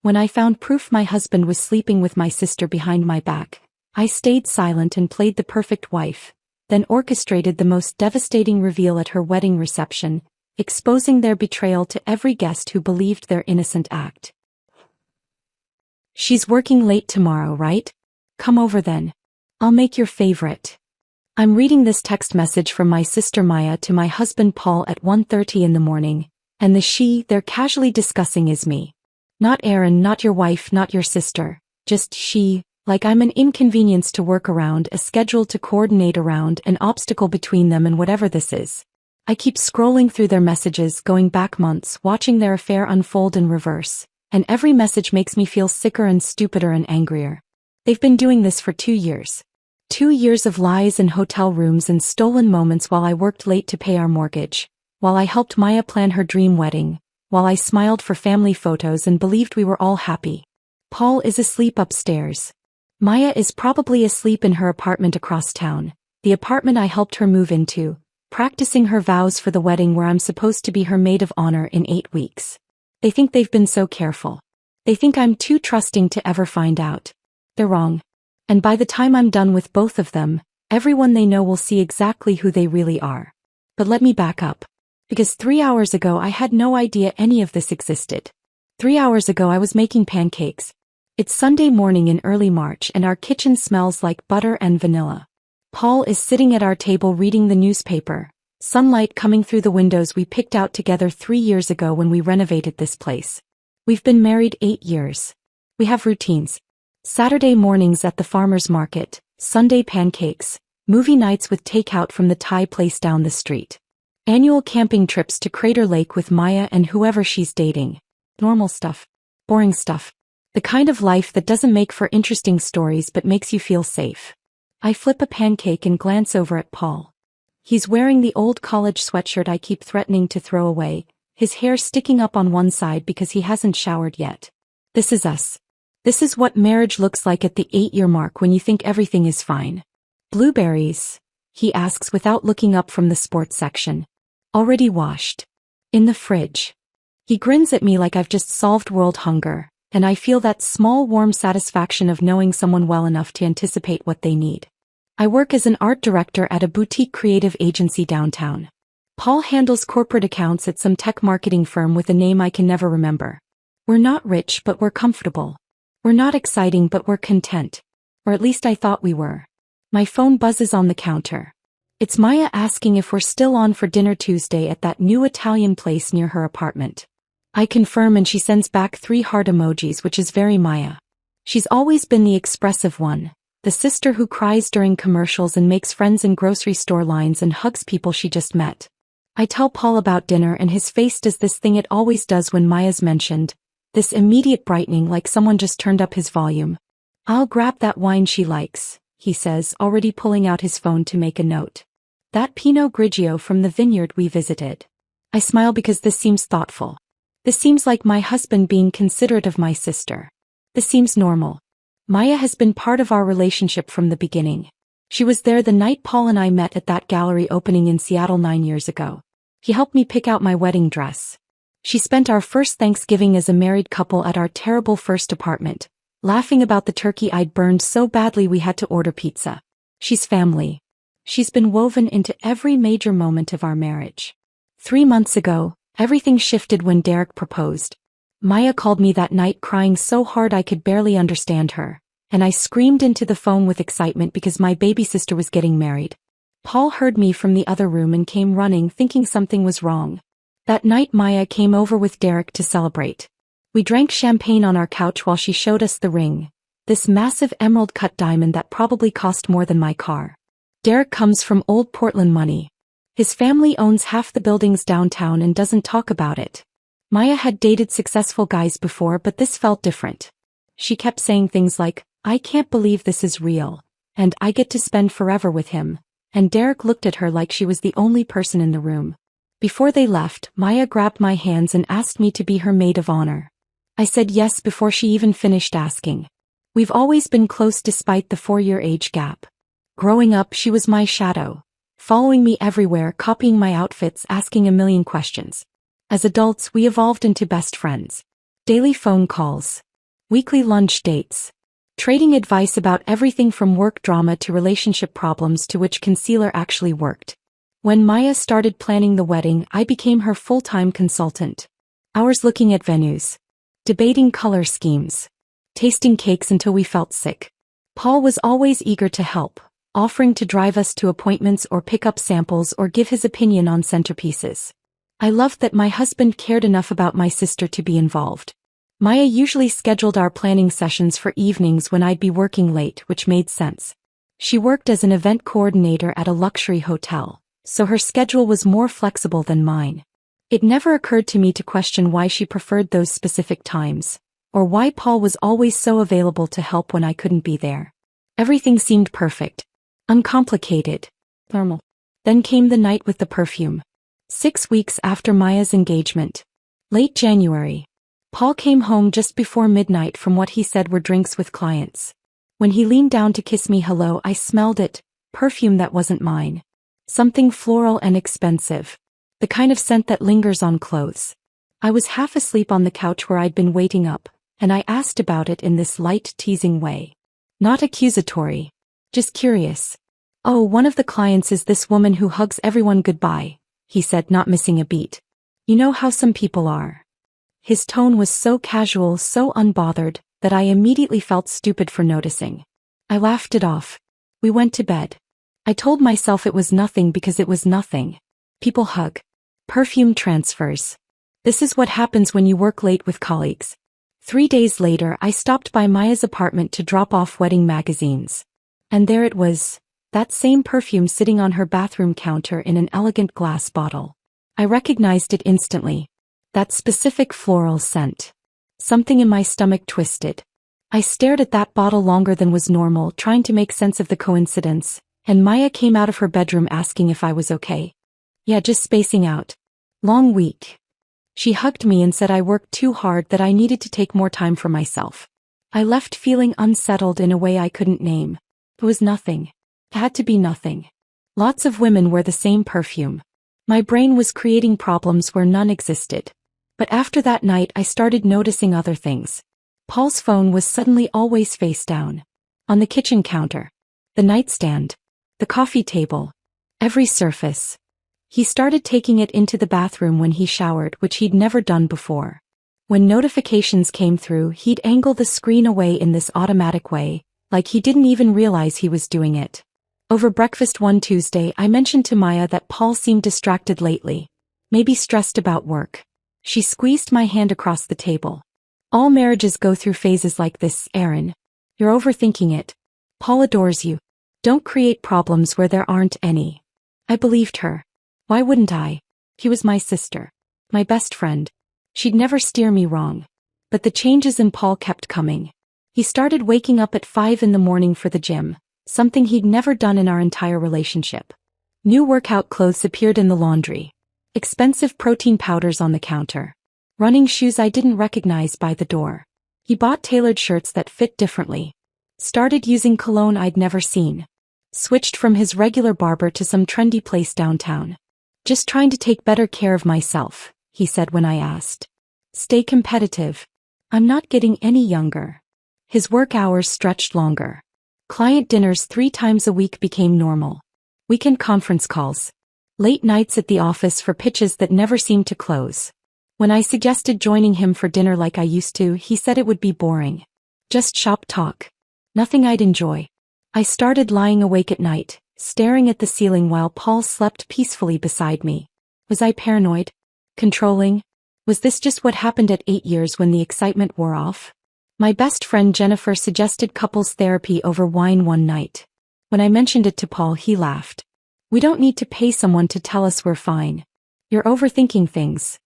When I found proof my husband was sleeping with my sister behind my back, I stayed silent and played the perfect wife, then orchestrated the most devastating reveal at her wedding reception, exposing their betrayal to every guest who believed their innocent act. "She's working late tomorrow, right? Come over then. I'll make your favorite." I'm reading this text message from my sister Maya to my husband Paul at 1:30 in the morning, and the she they're casually discussing is me. Not Erin, not your wife, not your sister, just she, like I'm an inconvenience to work around, a schedule to coordinate around, an obstacle between them and whatever this is. I keep scrolling through their messages, going back months, watching their affair unfold in reverse, and every message makes me feel sicker and stupider and angrier. They've been doing this for 2 years. 2 years of lies in hotel rooms and stolen moments while I worked late to pay our mortgage, while I helped Maya plan her dream wedding, while I smiled for family photos and believed we were all happy. Paul is asleep upstairs. Maya is probably asleep in her apartment across town, the apartment I helped her move into, practicing her vows for the wedding where I'm supposed to be her maid of honor in 8 weeks. They think they've been so careful. They think I'm too trusting to ever find out. They're wrong. And by the time I'm done with both of them, everyone they know will see exactly who they really are. But let me back up. Because 3 hours ago I had no idea any of this existed. 3 hours ago I was making pancakes. It's Sunday morning in early March and our kitchen smells like butter and vanilla. Paul is sitting at our table reading the newspaper, sunlight coming through the windows we picked out together 3 years ago when we renovated this place. We've been married 8 years. We have routines. Saturday mornings at the farmer's market, Sunday pancakes, movie nights with takeout from the Thai place down the street. Annual camping trips to Crater Lake with Maya and whoever she's dating. Normal stuff. Boring stuff. The kind of life that doesn't make for interesting stories but makes you feel safe. I flip a pancake and glance over at Paul. He's wearing the old college sweatshirt I keep threatening to throw away, his hair sticking up on one side because he hasn't showered yet. This is us. This is what marriage looks like at the 8-year mark when you think everything is fine. "Blueberries?" he asks without looking up from the sports section. "Already washed. In the fridge." He grins at me like I've just solved world hunger, and I feel that small warm satisfaction of knowing someone well enough to anticipate what they need. I work as an art director at a boutique creative agency downtown. Paul handles corporate accounts at some tech marketing firm with a name I can never remember. We're not rich but we're comfortable. We're not exciting but we're content. Or at least I thought we were. My phone buzzes on the counter. It's Maya asking if we're still on for dinner Tuesday at that new Italian place near her apartment. I confirm and she sends back 3 heart emojis, which is very Maya. She's always been the expressive one, the sister who cries during commercials and makes friends in grocery store lines and hugs people she just met. I tell Paul about dinner and his face does this thing it always does when Maya's mentioned, this immediate brightening like someone just turned up his volume. "I'll grab that wine she likes," he says, already pulling out his phone to make a note. "That Pinot Grigio from the vineyard we visited." I smile because this seems thoughtful. This seems like my husband being considerate of my sister. This seems normal. Maya has been part of our relationship from the beginning. She was there the night Paul and I met at that gallery opening in Seattle 9 years ago. He helped me pick out my wedding dress. She spent our first Thanksgiving as a married couple at our terrible first apartment, laughing about the turkey I'd burned so badly we had to order pizza. She's family. She's been woven into every major moment of our marriage. 3 months ago, everything shifted when Derek proposed. Maya called me that night crying so hard I could barely understand her, and I screamed into the phone with excitement because my baby sister was getting married. Paul heard me from the other room and came running thinking something was wrong. That night Maya came over with Derek to celebrate. We drank champagne on our couch while she showed us the ring, this massive emerald-cut diamond that probably cost more than my car. Derek comes from old Portland money. His family owns half the buildings downtown and doesn't talk about it. Maya had dated successful guys before but this felt different. She kept saying things like, "I can't believe this is real," and "I get to spend forever with him," and Derek looked at her like she was the only person in the room. Before they left, Maya grabbed my hands and asked me to be her maid of honor. I said yes before she even finished asking. We've always been close despite the 4-year age gap. Growing up, she was my shadow, following me everywhere, copying my outfits, asking a million questions. As adults, we evolved into best friends. Daily phone calls, weekly lunch dates, trading advice about everything from work drama to relationship problems to which concealer actually worked. When Maya started planning the wedding, I became her full-time consultant. Hours looking at venues, debating color schemes, tasting cakes until we felt sick. Paul was always eager to help, offering to drive us to appointments or pick up samples or give his opinion on centerpieces. I loved that my husband cared enough about my sister to be involved. Maya usually scheduled our planning sessions for evenings when I'd be working late, which made sense. She worked as an event coordinator at a luxury hotel, so her schedule was more flexible than mine. It never occurred to me to question why she preferred those specific times, or why Paul was always so available to help when I couldn't be there. Everything seemed perfect, uncomplicated, normal. Then came the night with the perfume. 6 weeks after Maya's engagement. Late January. Paul came home just before midnight from what he said were drinks with clients. When he leaned down to kiss me hello, I smelled it, perfume that wasn't mine. Something floral and expensive. The kind of scent that lingers on clothes. I was half asleep on the couch where I'd been waiting up, and I asked about it in this light, teasing way. Not accusatory. Just curious. Oh, one of the clients is this woman who hugs everyone goodbye, he said, not missing a beat. You know how some people are. His tone was so casual, so unbothered, that I immediately felt stupid for noticing. I laughed it off. We went to bed. I told myself it was nothing because it was nothing. People hug. Perfume transfers. This is what happens when you work late with colleagues. 3 days later, I stopped by Maya's apartment to drop off wedding magazines. And there it was, that same perfume sitting on her bathroom counter in an elegant glass bottle. I recognized it instantly. That specific floral scent. Something in my stomach twisted. I stared at that bottle longer than was normal, trying to make sense of the coincidence, and Maya came out of her bedroom asking if I was okay. Yeah, just spacing out. Long week. She hugged me and said I worked too hard, that I needed to take more time for myself. I left feeling unsettled in a way I couldn't name. It was nothing. It had to be nothing. Lots of women wear the same perfume. My brain was creating problems where none existed. But after that night I started noticing other things. Paul's phone was suddenly always face down. On the kitchen counter. The nightstand. The coffee table. Every surface. He started taking it into the bathroom when he showered, which he'd never done before. When notifications came through, he'd angle the screen away in this automatic way, like he didn't even realize he was doing it. Over breakfast one Tuesday, I mentioned to Maya that Paul seemed distracted lately. Maybe stressed about work. She squeezed my hand across the table. All marriages go through phases like this, Erin. You're overthinking it. Paul adores you. Don't create problems where there aren't any. I believed her. Why wouldn't I? He was my sister. My best friend. She'd never steer me wrong. But the changes in Paul kept coming. He started waking up at 5 in the morning for the gym, something he'd never done in our entire relationship. New workout clothes appeared in the laundry. Expensive protein powders on the counter. Running shoes I didn't recognize by the door. He bought tailored shirts that fit differently. Started using cologne I'd never seen. Switched from his regular barber to some trendy place downtown. Just trying to take better care of myself, he said when I asked. Stay competitive. I'm not getting any younger. His work hours stretched longer. Client dinners 3 times a week became normal. Weekend conference calls. Late nights at the office for pitches that never seemed to close. When I suggested joining him for dinner like I used to, he said it would be boring. Just shop talk. Nothing I'd enjoy. I started lying awake at night, staring at the ceiling while Paul slept peacefully beside me. Was I paranoid? Controlling? Was this just what happened at 8 years when the excitement wore off? My best friend Jennifer suggested couples therapy over wine one night. When I mentioned it to Paul, he laughed. We don't need to pay someone to tell us we're fine. You're overthinking things.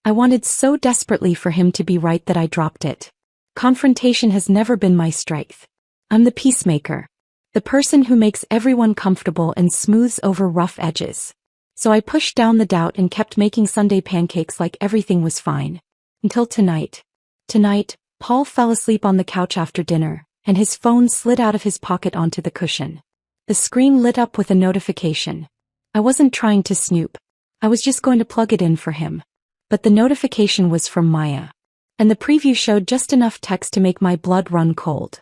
I wanted so desperately for him to be right that I dropped it. Confrontation has never been my strength. I'm the peacemaker. The person who makes everyone comfortable and smooths over rough edges. So I pushed down the doubt and kept making Sunday pancakes like everything was fine. Until tonight. Tonight, Paul fell asleep on the couch after dinner, and his phone slid out of his pocket onto the cushion. The screen lit up with a notification. I wasn't trying to snoop. I was just going to plug it in for him. But the notification was from Maya. and the preview showed just enough text to make my blood run cold.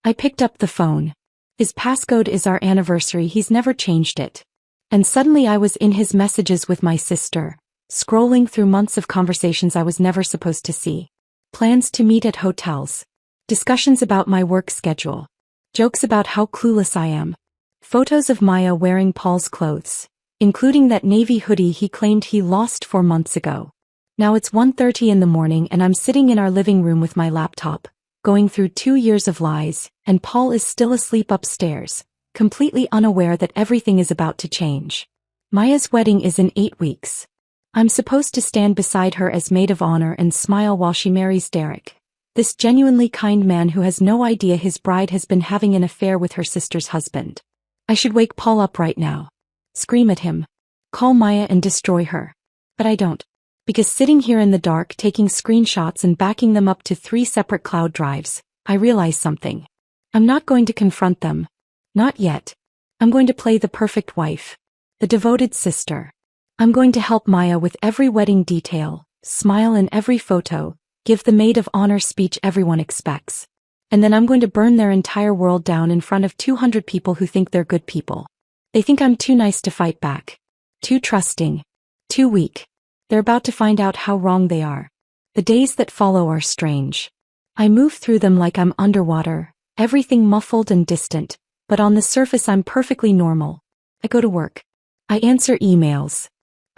I picked up the phone. His passcode is our anniversary, he's never changed it. And suddenly I was in his messages with my sister, scrolling through months of conversations I was never supposed to see. Plans to meet at hotels. Discussions about my work schedule. Jokes about how clueless I am. Photos of Maya wearing Paul's clothes, including that navy hoodie he claimed he lost 4 months ago. Now it's 1:30 in the morning and I'm sitting in our living room with my laptop, going through 2 years of lies, and Paul is still asleep upstairs, completely unaware that everything is about to change. Maya's wedding is in 8 weeks. I'm supposed to stand beside her as maid of honor and smile while she marries Derek, this genuinely kind man who has no idea his bride has been having an affair with her sister's husband. I should wake Paul up right now. Scream at him. Call Maya and destroy her. But I don't. Because sitting here in the dark taking screenshots and backing them up to 3 separate cloud drives, I realize something. I'm not going to confront them. Not yet. I'm going to play the perfect wife. The devoted sister. I'm going to help Maya with every wedding detail, smile in every photo, give the maid of honor speech everyone expects. And then I'm going to burn their entire world down in front of 200 people who think they're good people. They think I'm too nice to fight back. Too trusting. Too weak. They're about to find out how wrong they are. The days that follow are strange. I move through them like I'm underwater, everything muffled and distant, but on the surface I'm perfectly normal. I go to work. I answer emails.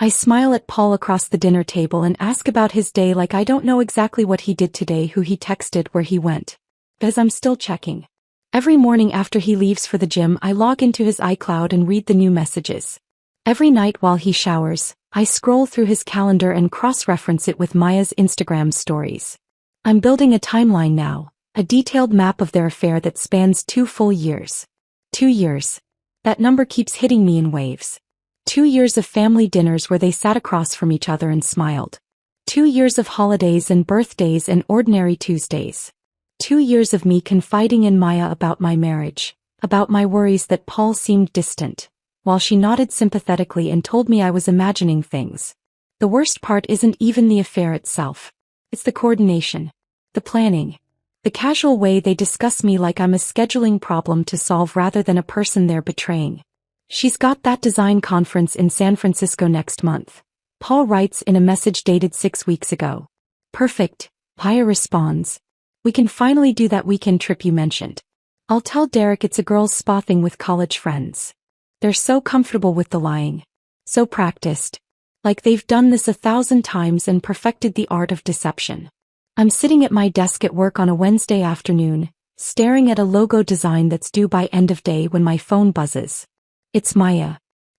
I smile at Paul across the dinner table and ask about his day like I don't know exactly what he did today, who he texted, where he went. Because I'm still checking. Every morning after he leaves for the gym, I log into his iCloud and read the new messages. Every night while he showers, I scroll through his calendar and cross-reference it with Maya's Instagram stories. I'm building a timeline now, a detailed map of their affair that spans 2 full years. 2 years. That number keeps hitting me in waves. 2 years of family dinners where they sat across from each other and smiled. 2 years of holidays and birthdays and ordinary Tuesdays. 2 years of me confiding in Maya about my marriage, about my worries that Paul seemed distant, while she nodded sympathetically and told me I was imagining things. The worst part isn't even the affair itself. It's the coordination. The planning. The casual way they discuss me like I'm a scheduling problem to solve rather than a person they're betraying. She's got that design conference in San Francisco next month. Paul writes in a message dated 6 weeks ago. Perfect. Maya responds. We can finally do that weekend trip you mentioned. I'll tell Derek it's a girls' spa thing with college friends. They're so comfortable with the lying. So practiced. Like they've done this 1,000 times and perfected the art of deception. I'm sitting at my desk at work on a Wednesday afternoon, staring at a logo design that's due by end of day when my phone buzzes. It's Maya.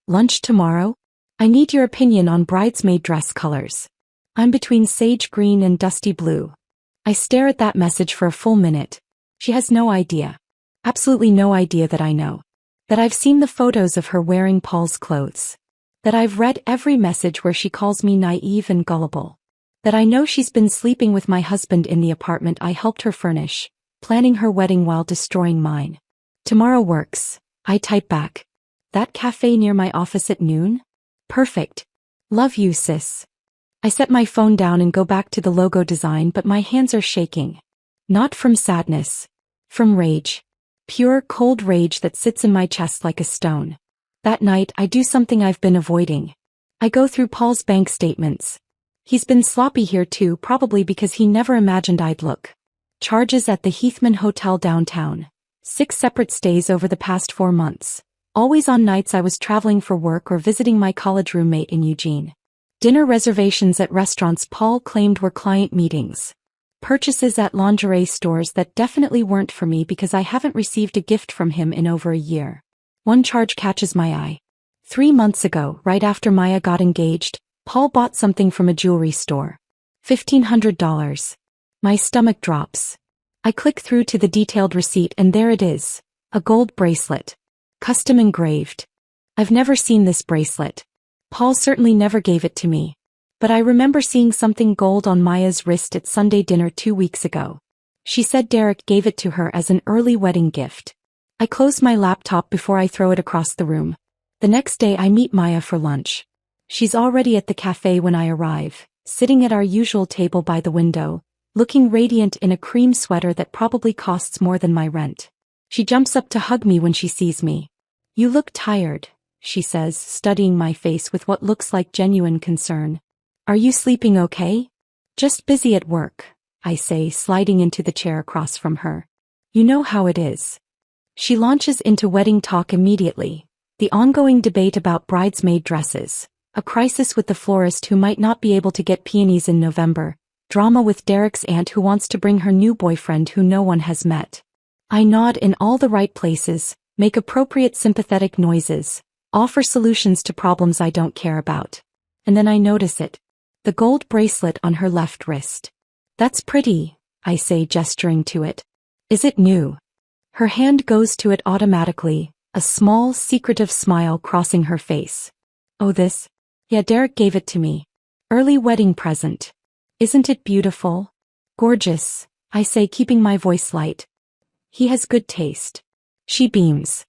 Lunch tomorrow? I need your opinion on bridesmaid dress colors. I'm between sage green and dusty blue. I stare at that message for a full minute. She has no idea. Absolutely no idea that I know. That I've seen the photos of her wearing Paul's clothes. That I've read every message where she calls me naive and gullible. That I know she's been sleeping with my husband in the apartment I helped her furnish, planning her wedding while destroying mine. Tomorrow works. I type back. That cafe near my office at noon? Perfect. Love you, sis. I set my phone down and go back to the logo design, but my hands are shaking. Not from sadness. From rage. Pure, cold rage that sits in my chest like a stone. That night, I do something I've been avoiding. I go through Paul's bank statements. He's been sloppy here too, probably because he never imagined I'd look. Charges at the Heathman Hotel downtown. 6 separate stays over the past 4 months. Always on nights I was traveling for work or visiting my college roommate in Eugene. Dinner reservations at restaurants Paul claimed were client meetings. Purchases at lingerie stores that definitely weren't for me because I haven't received a gift from him in over a year. One charge catches my eye. 3 months ago, right after Maya got engaged, Paul bought something from a jewelry store. $1,500. My stomach drops. I click through to the detailed receipt and there it is. A gold bracelet. Custom engraved. I've never seen this bracelet. Paul certainly never gave it to me. But I remember seeing something gold on Maya's wrist at Sunday dinner 2 weeks ago. She said Derek gave it to her as an early wedding gift. I close my laptop before I throw it across the room. The next day I meet Maya for lunch. She's already at the cafe when I arrive, sitting at our usual table by the window, looking radiant in a cream sweater that probably costs more than my rent. She jumps up to hug me when she sees me. "You look tired," she says, studying my face with what looks like genuine concern. "Are you sleeping okay?" "Just busy at work," I say, sliding into the chair across from her. "You know how it is." She launches into wedding talk immediately. The ongoing debate about bridesmaid dresses, a crisis with the florist who might not be able to get peonies in November, drama with Derek's aunt who wants to bring her new boyfriend who no one has met. I nod in all the right places, make appropriate sympathetic noises, offer solutions to problems I don't care about. And then I notice it. The gold bracelet on her left wrist. "That's pretty," I say, gesturing to it. "Is it new?" Her hand goes to it automatically, a small, secretive smile crossing her face. "Oh, this? Yeah, Derek gave it to me. Early wedding present. Isn't it beautiful?" "Gorgeous," I say, keeping my voice light. "He has good taste." She beams.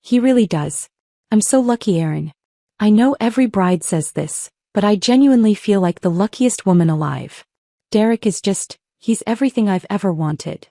"He really does. I'm so lucky, Aaron." I know every bride says this, but I genuinely feel like the luckiest woman alive. Derek is he's everything I've ever wanted.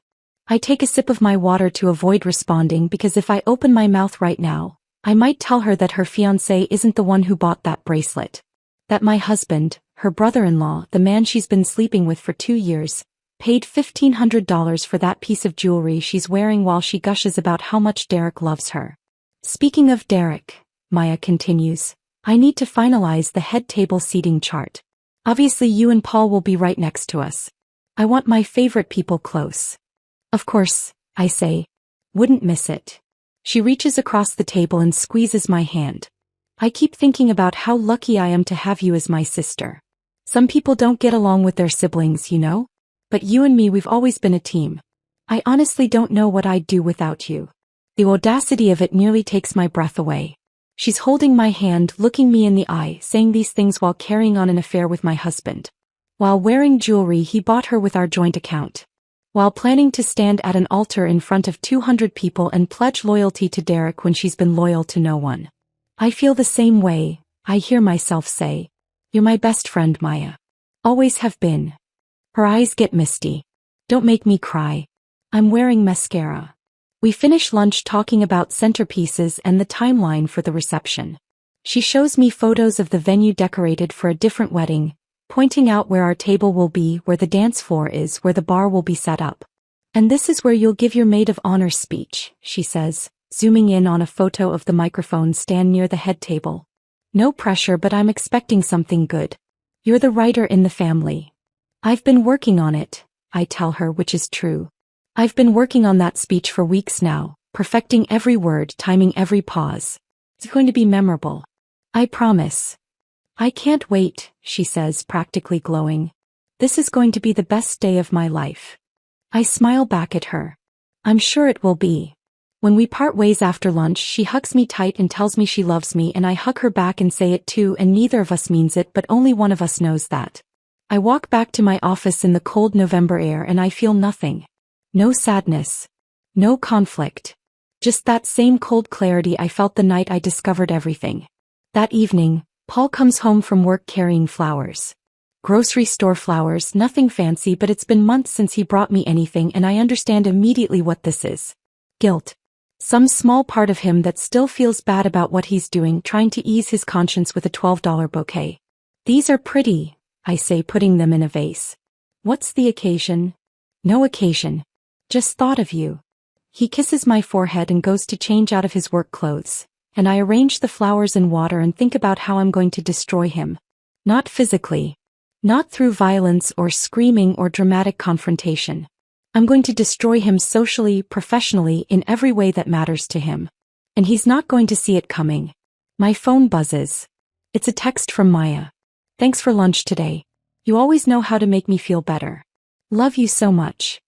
I take a sip of my water to avoid responding because if I open my mouth right now, I might tell her that her fiancé isn't the one who bought that bracelet. That my husband, her brother-in-law, the man she's been sleeping with for 2 years, paid $1,500 for that piece of jewelry she's wearing while she gushes about how much Derek loves her. "Speaking of Derek," Maya continues, "I need to finalize the head table seating chart. Obviously you and Paul will be right next to us. I want my favorite people close." "Of course," I say. "Wouldn't miss it." She reaches across the table and squeezes my hand. "I keep thinking about how lucky I am to have you as my sister. Some people don't get along with their siblings, you know? But you and me, we've always been a team. I honestly don't know what I'd do without you." The audacity of it nearly takes my breath away. She's holding my hand, looking me in the eye, saying these things while carrying on an affair with my husband. While wearing jewelry he bought her with our joint account. While planning to stand at an altar in front of 200 people and pledge loyalty to Derek when she's been loyal to no one. "I feel the same way," I hear myself say. "You're my best friend, Maya. Always have been." Her eyes get misty. "Don't make me cry. I'm wearing mascara." We finish lunch talking about centerpieces and the timeline for the reception. She shows me photos of the venue decorated for a different wedding, pointing out where our table will be, where the dance floor is, where the bar will be set up. "And this is where you'll give your maid of honor speech," she says, zooming in on a photo of the microphone stand near the head table. "No pressure, but I'm expecting something good. You're the writer in the family." "I've been working on it," I tell her, which is true. I've been working on that speech for weeks now, perfecting every word, timing every pause. It's going to be memorable. I promise. "I can't wait," she says, practically glowing. "This is going to be the best day of my life." I smile back at her. "I'm sure it will be." When we part ways after lunch, she hugs me tight and tells me she loves me, and I hug her back and say it too, and neither of us means it, but only one of us knows that. I walk back to my office in the cold November air and I feel nothing. No sadness. No conflict. Just that same cold clarity I felt the night I discovered everything. That evening, Paul comes home from work carrying flowers. Grocery store flowers, nothing fancy, but it's been months since he brought me anything, and I understand immediately what this is. Guilt. Some small part of him that still feels bad about what he's doing, trying to ease his conscience with a $12 bouquet. "These are pretty," I say, putting them in a vase. "What's the occasion?" "No occasion. Just thought of you." He kisses my forehead and goes to change out of his work clothes, and I arrange the flowers in water and think about how I'm going to destroy him. Not physically. Not through violence or screaming or dramatic confrontation. I'm going to destroy him socially, professionally, in every way that matters to him. And he's not going to see it coming. My phone buzzes. It's a text from Maya. "Thanks for lunch today. You always know how to make me feel better. Love you so much."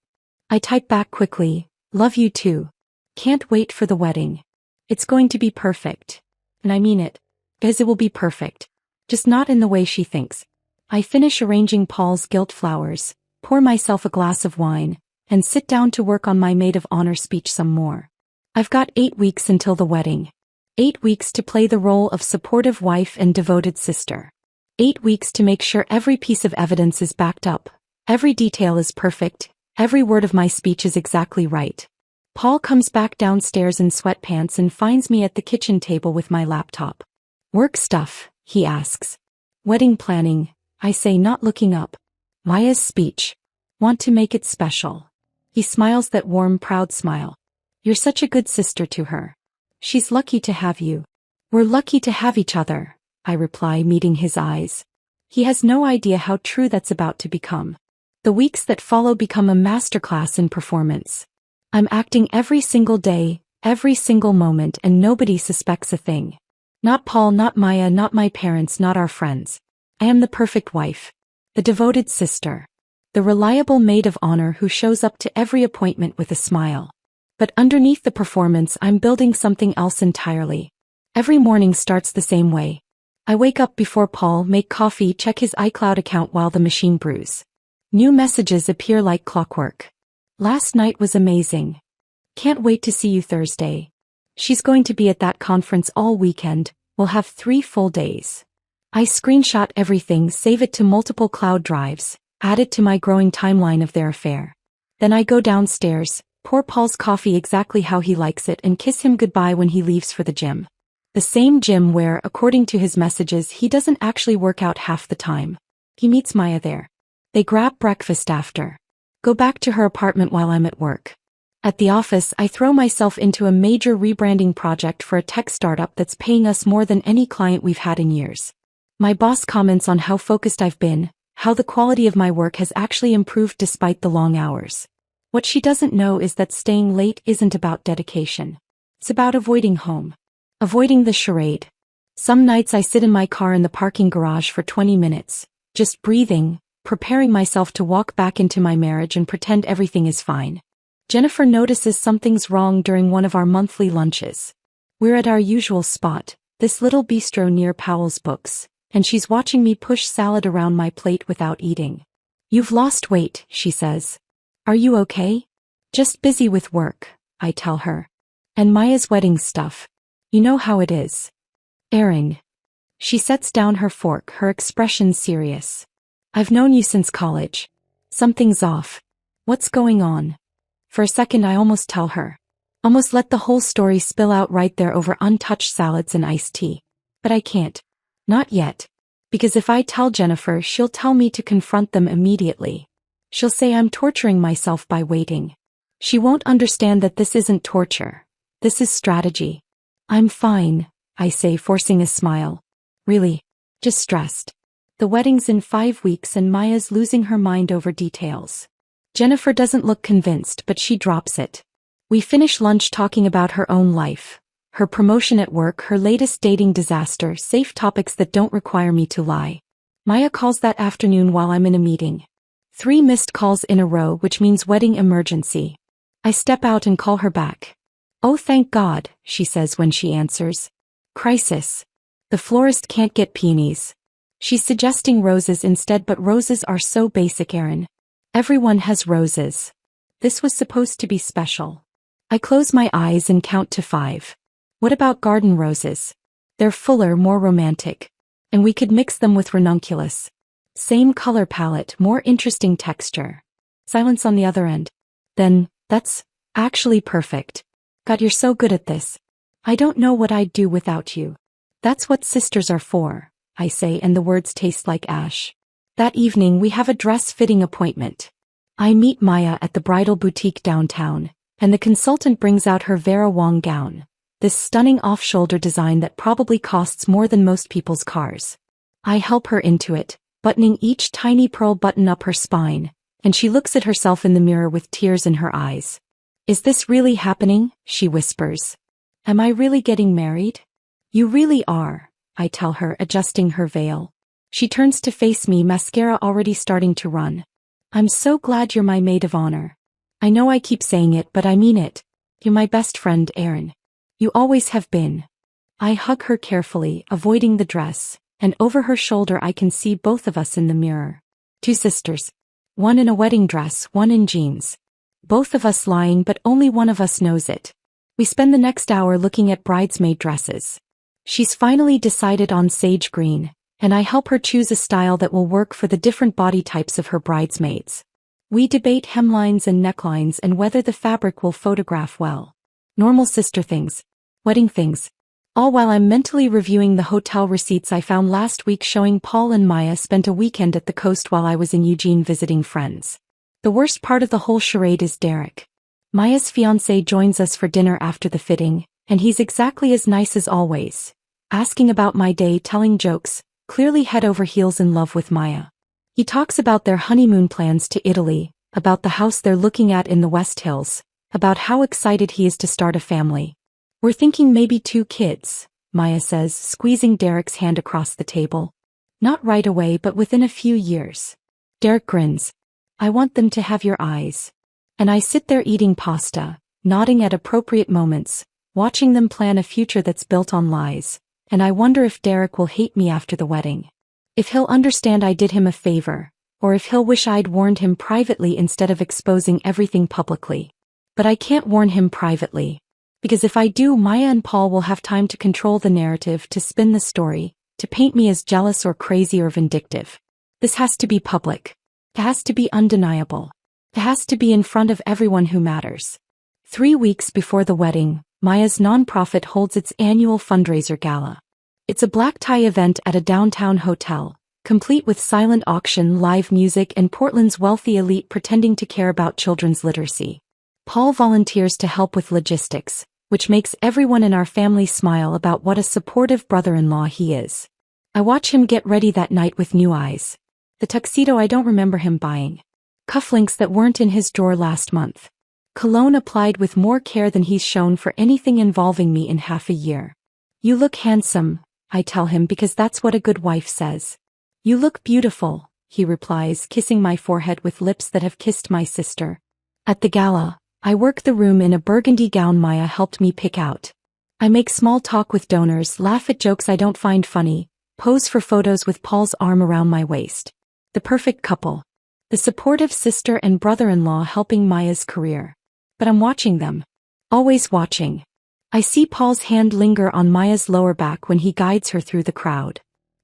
I type back quickly, "Love you too. Can't wait for the wedding. It's going to be perfect." And I mean it. Because it will be perfect. Just not in the way she thinks. I finish arranging Paul's gilt flowers, pour myself a glass of wine, and sit down to work on my maid of honor speech some more. I've got 8 weeks until the wedding. 8 weeks to play the role of supportive wife and devoted sister. 8 weeks to make sure every piece of evidence is backed up, Every detail is perfect, every word of my speech is exactly right. Paul comes back downstairs in sweatpants and finds me at the kitchen table with my laptop. Work stuff, he asks. Wedding planning, I say, not looking up. Maya's speech. Want to make it special. He smiles that warm, proud smile. You're such a good sister to her. She's lucky to have you. We're lucky to have each other, I reply, meeting his eyes. He has no idea how true that's about to become. The weeks that follow become a masterclass in performance. I'm acting every single day, every single moment, and nobody suspects a thing. Not Paul, not Maya, not my parents, not our friends. I am the perfect wife. The devoted sister. The reliable maid of honor who shows up to every appointment with a smile. But underneath the performance, I'm building something else entirely. Every morning starts the same way. I wake up before Paul, make coffee, check his iCloud account while the machine brews. New messages appear like clockwork. Last night was amazing. Can't wait to see you Thursday. She's going to be at that conference all weekend. We'll have 3 full days. I screenshot everything, save it to multiple cloud drives, add it to my growing timeline of their affair. Then I go downstairs, pour Paul's coffee exactly how he likes it, and kiss him goodbye when he leaves for the gym. The same gym where, according to his messages, he doesn't actually work out half the time. He meets Maya there. They grab breakfast after. Go back to her apartment while I'm at work. At the office, I throw myself into a major rebranding project for a tech startup that's paying us more than any client we've had in years. My boss comments on how focused I've been, how the quality of my work has actually improved despite the long hours. What she doesn't know is that staying late isn't about dedication. It's about avoiding home. Avoiding the charade. Some nights I sit in my car in the parking garage for 20 minutes, just breathing, preparing myself to walk back into my marriage and pretend everything is fine. Jennifer notices something's wrong during one of our monthly lunches. We're at our usual spot, this little bistro near Powell's Books, and she's watching me push salad around my plate without eating. You've lost weight, she says. Are you okay? Just busy with work, I tell her. And Maya's wedding stuff. You know how it is. Erin. She sets down her fork, her expression serious. I've known you since college. Something's off. What's going on? For a second I almost tell her. Almost let the whole story spill out right there over untouched salads and iced tea. But I can't. Not yet. Because if I tell Jennifer, she'll tell me to confront them immediately. She'll say I'm torturing myself by waiting. She won't understand that this isn't torture. This is strategy. I'm fine, I say, forcing a smile. Really? Just stressed. The wedding's in 5 weeks and Maya's losing her mind over details. Jennifer doesn't look convinced, but she drops it. We finish lunch talking about her own life. Her promotion at work, her latest dating disaster, safe topics that don't require me to lie. Maya calls that afternoon while I'm in a meeting. 3 missed calls in a row, which means wedding emergency. I step out and call her back. Oh, thank God, she says when she answers. Crisis. The florist can't get peonies. She's suggesting roses instead, but roses are so basic, Erin. Everyone has roses. This was supposed to be special. I close my eyes and count to 5. What about garden roses? They're fuller, more romantic. And we could mix them with ranunculus. Same color palette, more interesting texture. Silence on the other end. Then, that's actually perfect. God, you're so good at this. I don't know what I'd do without you. That's what sisters are for, I say, and the words taste like ash. That evening we have a dress-fitting appointment. I meet Maya at the bridal boutique downtown, and the consultant brings out her Vera Wang gown. This stunning off-shoulder design that probably costs more than most people's cars. I help her into it, buttoning each tiny pearl button up her spine, and she looks at herself in the mirror with tears in her eyes. Is this really happening? She whispers. Am I really getting married? You really are, I tell her, adjusting her veil. She turns to face me, mascara already starting to run. I'm so glad you're my maid of honor. I know I keep saying it, but I mean it. You're my best friend, Erin. You always have been. I hug her carefully, avoiding the dress, and over her shoulder I can see both of us in the mirror. 2 sisters. One in a wedding dress, one in jeans. Both of us lying, but only one of us knows it. We spend the next hour looking at bridesmaid dresses. She's finally decided on sage green, and I help her choose a style that will work for the different body types of her bridesmaids. We debate hemlines and necklines and whether the fabric will photograph well. Normal sister things. Wedding things. All while I'm mentally reviewing the hotel receipts I found last week showing Paul and Maya spent a weekend at the coast while I was in Eugene visiting friends. The worst part of the whole charade is Derek. Maya's fiancé joins us for dinner after the fitting, and he's exactly as nice as always. Asking about my day, telling jokes, clearly head over heels in love with Maya. He talks about their honeymoon plans to Italy, about the house they're looking at in the West Hills, about how excited he is to start a family. We're thinking maybe 2 kids, Maya says, squeezing Derek's hand across the table. Not right away, but within a few years. Derek grins. I want them to have your eyes. And I sit there eating pasta, nodding at appropriate moments, watching them plan a future that's built on lies, and I wonder if Derek will hate me after the wedding. If he'll understand I did him a favor, or if he'll wish I'd warned him privately instead of exposing everything publicly. But I can't warn him privately. Because if I do, Maya and Paul will have time to control the narrative, to spin the story, to paint me as jealous or crazy or vindictive. This has to be public. It has to be undeniable. It has to be in front of everyone who matters. 3 weeks before the wedding, Maya's nonprofit holds its annual fundraiser gala. It's a black tie event at a downtown hotel, complete with silent auction, live music, and Portland's wealthy elite pretending to care about children's literacy. Paul volunteers to help with logistics, which makes everyone in our family smile about what a supportive brother-in-law he is. I watch him get ready that night with new eyes. The tuxedo I don't remember him buying. Cufflinks that weren't in his drawer last month. Cologne applied with more care than he's shown for anything involving me in half a year. You look handsome, I tell him, because that's what a good wife says. You look beautiful, he replies, kissing my forehead with lips that have kissed my sister. At the gala, I work the room in a burgundy gown Maya helped me pick out. I make small talk with donors, laugh at jokes I don't find funny, pose for photos with Paul's arm around my waist. The perfect couple. The supportive sister and brother-in-law helping Maya's career. But I'm watching them. Always watching. I see Paul's hand linger on Maya's lower back when he guides her through the crowd.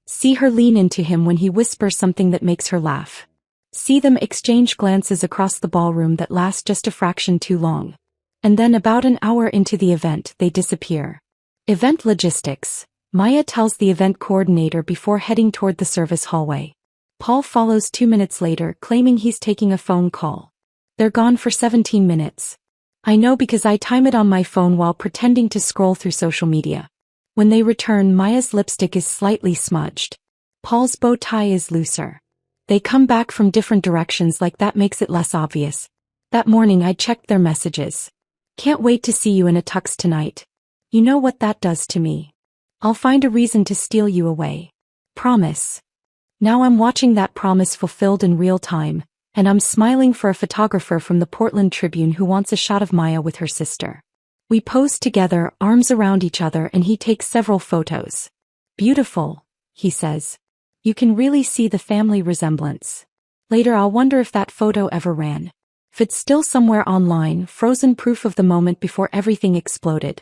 See her lean into him when he whispers something that makes her laugh. See them exchange glances across the ballroom that last just a fraction too long. And then about an hour into the event, they disappear. Event logistics, Maya tells the event coordinator before heading toward the service hallway. Paul follows 2 minutes later, claiming he's taking a phone call. They're gone for 17 minutes. I know because I time it on my phone while pretending to scroll through social media. When they return, Maya's lipstick is slightly smudged. Paul's bow tie is looser. They come back from different directions, like that makes it less obvious. That morning I checked their messages. Can't wait to see you in a tux tonight. You know what that does to me. I'll find a reason to steal you away. Promise. Now I'm watching that promise fulfilled in real time, and I'm smiling for a photographer from the Portland Tribune who wants a shot of Maya with her sister. We pose together, arms around each other, and he takes several photos. Beautiful, he says. You can really see the family resemblance. Later I'll wonder if that photo ever ran. If it's still somewhere online, frozen proof of the moment before everything exploded.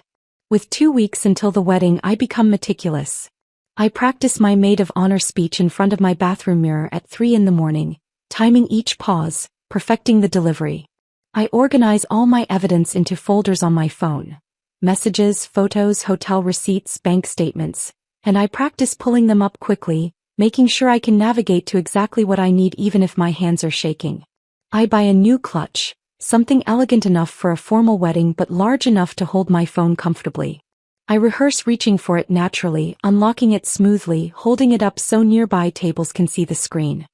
With 2 weeks until the wedding, I become meticulous. I practice my maid of honor speech in front of my bathroom mirror at 3 in the morning, timing each pause, perfecting the delivery. I organize all my evidence into folders on my phone. Messages, photos, hotel receipts, bank statements, and I practice pulling them up quickly, making sure I can navigate to exactly what I need even if my hands are shaking. I buy a new clutch, something elegant enough for a formal wedding but large enough to hold my phone comfortably. I rehearse reaching for it naturally, unlocking it smoothly, holding it up so nearby tables can see the screen.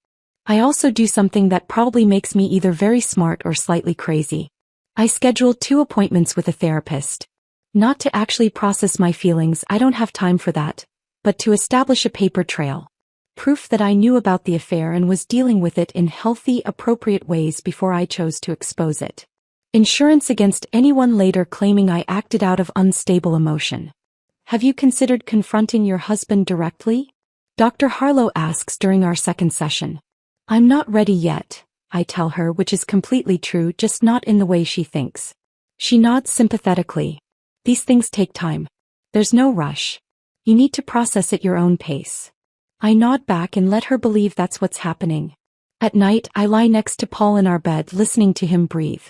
I also do something that probably makes me either very smart or slightly crazy. I schedule 2 appointments with a therapist. Not to actually process my feelings, I don't have time for that, but to establish a paper trail. Proof that I knew about the affair and was dealing with it in healthy, appropriate ways before I chose to expose it. Insurance against anyone later claiming I acted out of unstable emotion. Have you considered confronting your husband directly? Dr. Harlow asks during our second session. I'm not ready yet, I tell her, which is completely true, just not in the way she thinks. She nods sympathetically. These things take time. There's no rush. You need to process at your own pace. I nod back and let her believe that's what's happening. At night, I lie next to Paul in our bed listening to him breathe.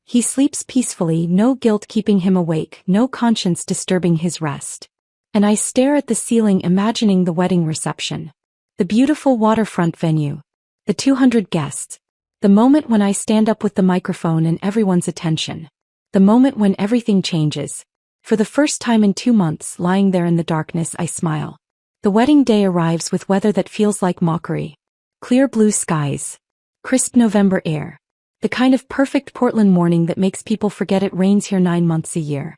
He sleeps peacefully, no guilt keeping him awake, no conscience disturbing his rest. And I stare at the ceiling imagining the wedding reception. The beautiful waterfront venue. The 200 guests. The moment when I stand up with the microphone and everyone's attention. The moment when everything changes. For the first time in 2 months, lying there in the darkness, I smile. The wedding day arrives with weather that feels like mockery. Clear blue skies. Crisp November air. The kind of perfect Portland morning that makes people forget it rains here 9 months a year.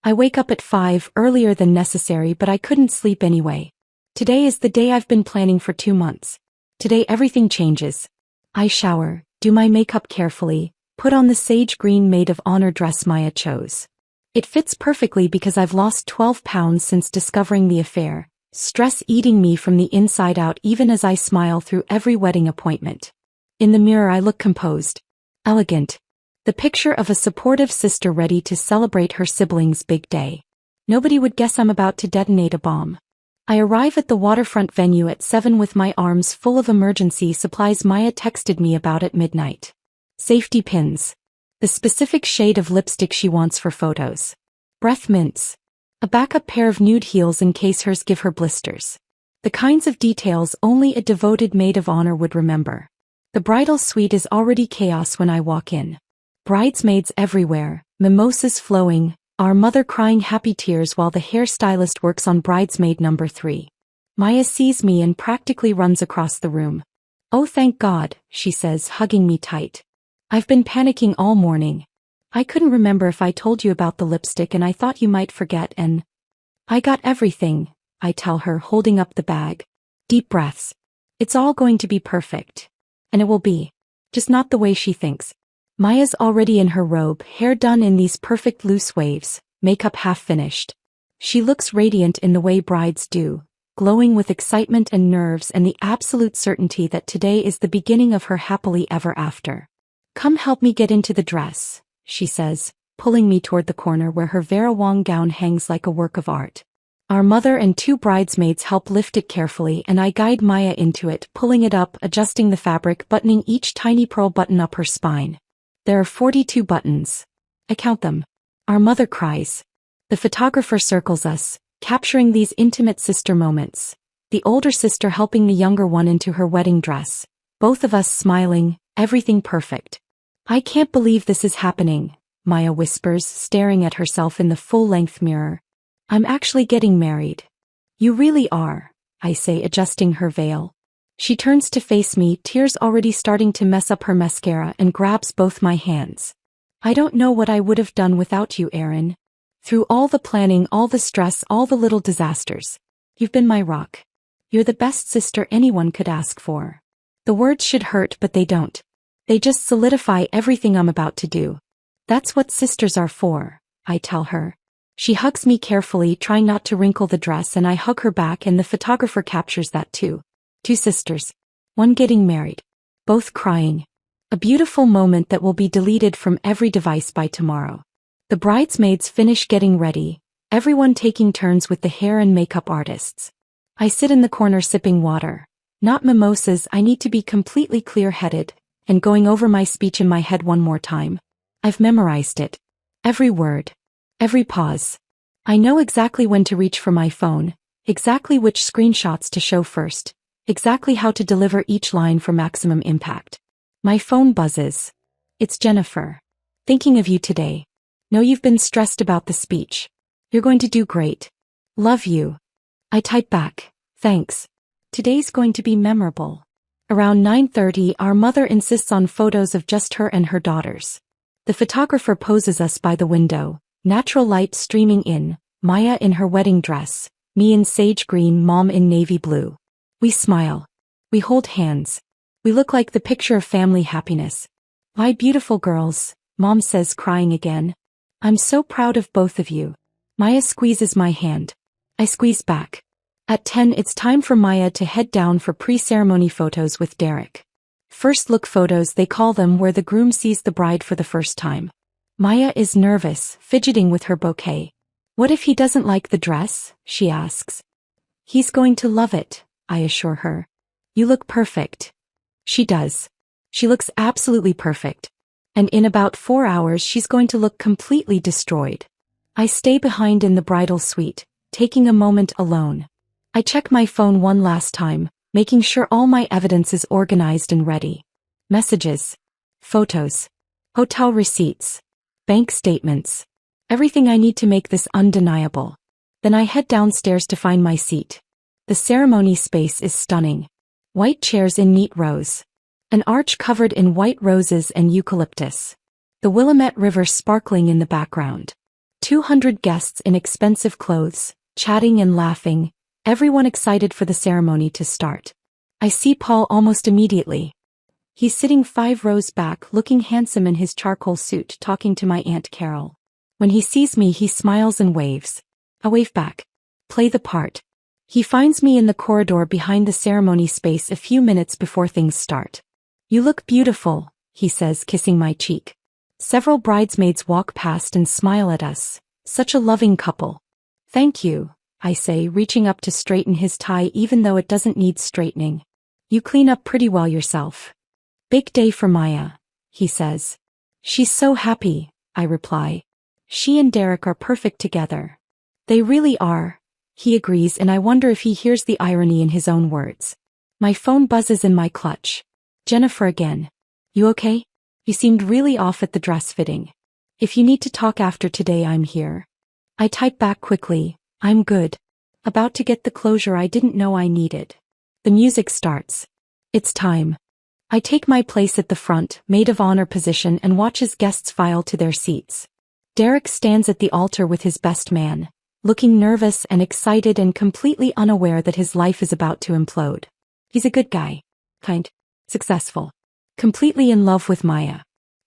I wake up at 5, earlier than necessary, but I couldn't sleep anyway. Today is the day I've been planning for 2 months. Today everything changes. I shower, do my makeup carefully, put on the sage green maid of honor dress Maya chose. It fits perfectly because I've lost 12 pounds since discovering the affair, stress eating me from the inside out even as I smile through every wedding appointment. In the mirror I look composed. Elegant. The picture of a supportive sister ready to celebrate her sibling's big day. Nobody would guess I'm about to detonate a bomb. I arrive at the waterfront venue at 7 with my arms full of emergency supplies Maya texted me about at midnight. Safety pins. The specific shade of lipstick she wants for photos. Breath mints. A backup pair of nude heels in case hers give her blisters. The kinds of details only a devoted maid of honor would remember. The bridal suite is already chaos when I walk in. Bridesmaids everywhere, mimosas flowing, our mother crying happy tears while the hairstylist works on bridesmaid number 3. Maya sees me and practically runs across the room. "Oh, thank God," she says, hugging me tight. "I've been panicking all morning. I couldn't remember if I told you about the lipstick and I thought you might forget and..." "I got everything," I tell her, holding up the bag. Deep breaths. "It's all going to be perfect. And it will be. Just not the way she thinks." Maya's already in her robe, hair done in these perfect loose waves, makeup half finished. She looks radiant in the way brides do, glowing with excitement and nerves and the absolute certainty that today is the beginning of her happily ever after. "Come help me get into the dress," she says, pulling me toward the corner where her Vera Wang gown hangs like a work of art. Our mother and 2 bridesmaids help lift it carefully and I guide Maya into it, pulling it up, adjusting the fabric, buttoning each tiny pearl button up her spine. There are 42 buttons. I count them. Our mother cries. The photographer circles us, capturing these intimate sister moments. The older sister helping the younger one into her wedding dress. Both of us smiling, everything perfect. "I can't believe this is happening," Maya whispers, staring at herself in the full-length mirror. "I'm actually getting married." "You really are," I say, adjusting her veil. She turns to face me, tears already starting to mess up her mascara, and grabs both my hands. "I don't know what I would have done without you, Erin. Through all the planning, all the stress, all the little disasters. You've been my rock. You're the best sister anyone could ask for." The words should hurt, but they don't. They just solidify everything I'm about to do. "That's what sisters are for," I tell her. She hugs me carefully, trying not to wrinkle the dress, and I hug her back, and the photographer captures that too. 2 sisters. 1 getting married. Both crying. A beautiful moment that will be deleted from every device by tomorrow. The bridesmaids finish getting ready, everyone taking turns with the hair and makeup artists. I sit in the corner sipping water. Not mimosas, I need to be completely clear-headed, and going over my speech in my head one more time. I've memorized it. Every word. Every pause. I know exactly when to reach for my phone, exactly which screenshots to show first, exactly how to deliver each line for maximum impact. My phone buzzes. It's Jennifer. "Thinking of you today. Know you've been stressed about the speech. You're going to do great. Love you." I type back, "Thanks. Today's going to be memorable." Around 9:30, our mother insists on photos of just her and her daughters. The photographer poses us by the window, natural light streaming in, Maya in her wedding dress, me in sage green, Mom in navy blue. We smile. We hold hands. We look like the picture of family happiness. "My beautiful girls," Mom says, crying again. "I'm so proud of both of you." Maya squeezes my hand. I squeeze back. At 10, it's time for Maya to head down for pre-ceremony photos with Derek. First look photos, they call them, where the groom sees the bride for the first time. Maya is nervous, fidgeting with her bouquet. "What if he doesn't like the dress?" she asks. "He's going to love it," I assure her. You look perfect. She does. She looks absolutely perfect. And in about 4 hours she's going to look completely destroyed. I stay behind in the bridal suite, taking a moment alone. I check my phone one last time, making sure all my evidence is organized and ready. Messages, photos, hotel receipts, bank statements, everything I need to make this undeniable. Then I head downstairs to find my seat. The ceremony space is stunning. White chairs in neat rows. An arch covered in white roses and eucalyptus. The Willamette River sparkling in the background. 200 guests in expensive clothes, chatting and laughing, everyone excited for the ceremony to start. I see Paul almost immediately. He's sitting 5 rows back, looking handsome in his charcoal suit, talking to my Aunt Carol. When he sees me, he smiles and waves. I wave back. Play the part. He finds me in the corridor behind the ceremony space a few minutes before things start. You look beautiful, he says, kissing my cheek. Several bridesmaids walk past and smile at us. Such a loving couple. Thank you, I say, reaching up to straighten his tie even though it doesn't need straightening. You clean up pretty well yourself. Big day for Maya, he says. She's so happy, I reply. She and Derek are perfect together. They really are, he agrees, and I wonder if he hears the irony in his own words. My phone buzzes in my clutch. Jennifer again. You okay? You seemed really off at the dress fitting. If you need to talk after today, I'm here. I type back quickly, I'm good. About to get the closure I didn't know I needed. The music starts. It's time. I take my place at the front, maid of honor position, and watch as guests file to their seats. Derek stands at the altar with his best man, looking nervous and excited and completely unaware that his life is about to implode. He's a good guy. Kind. Successful. Completely in love with Maya.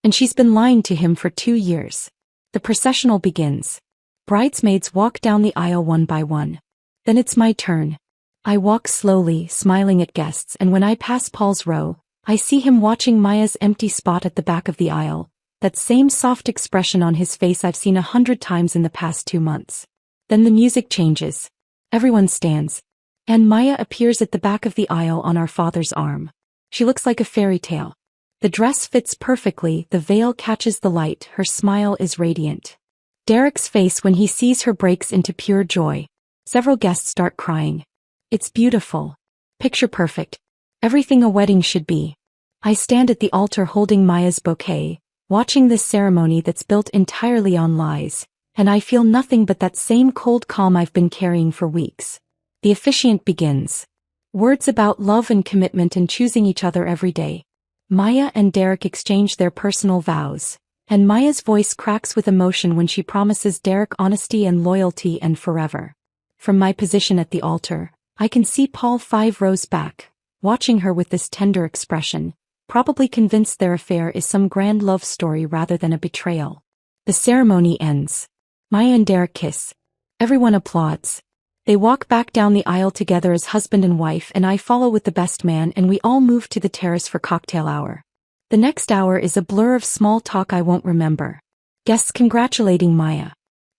And she's been lying to him for 2 years. The processional begins. Bridesmaids walk down the aisle one by one. Then it's my turn. I walk slowly, smiling at guests, and when I pass Paul's row, I see him watching Maya's empty spot at the back of the aisle, that same soft expression on his face I've seen 100 times in the past 2 months. Then the music changes. Everyone stands. And Maya appears at the back of the aisle on our father's arm. She looks like a fairy tale. The dress fits perfectly, the veil catches the light, her smile is radiant. Derek's face when he sees her breaks into pure joy. Several guests start crying. It's beautiful. Picture perfect. Everything a wedding should be. I stand at the altar holding Maya's bouquet, watching this ceremony that's built entirely on lies, and I feel nothing but that same cold calm I've been carrying for weeks. The officiant begins. Words about love and commitment and choosing each other every day. Maya and Derek exchange their personal vows, and Maya's voice cracks with emotion when she promises Derek honesty and loyalty and forever. From my position at the altar, I can see Paul 5 rows back, watching her with this tender expression, probably convinced their affair is some grand love story rather than a betrayal. The ceremony ends. Maya and Derek kiss. Everyone applauds. They walk back down the aisle together as husband and wife, and I follow with the best man, and we all move to the terrace for cocktail hour. The next hour is a blur of small talk I won't remember. Guests congratulating Maya.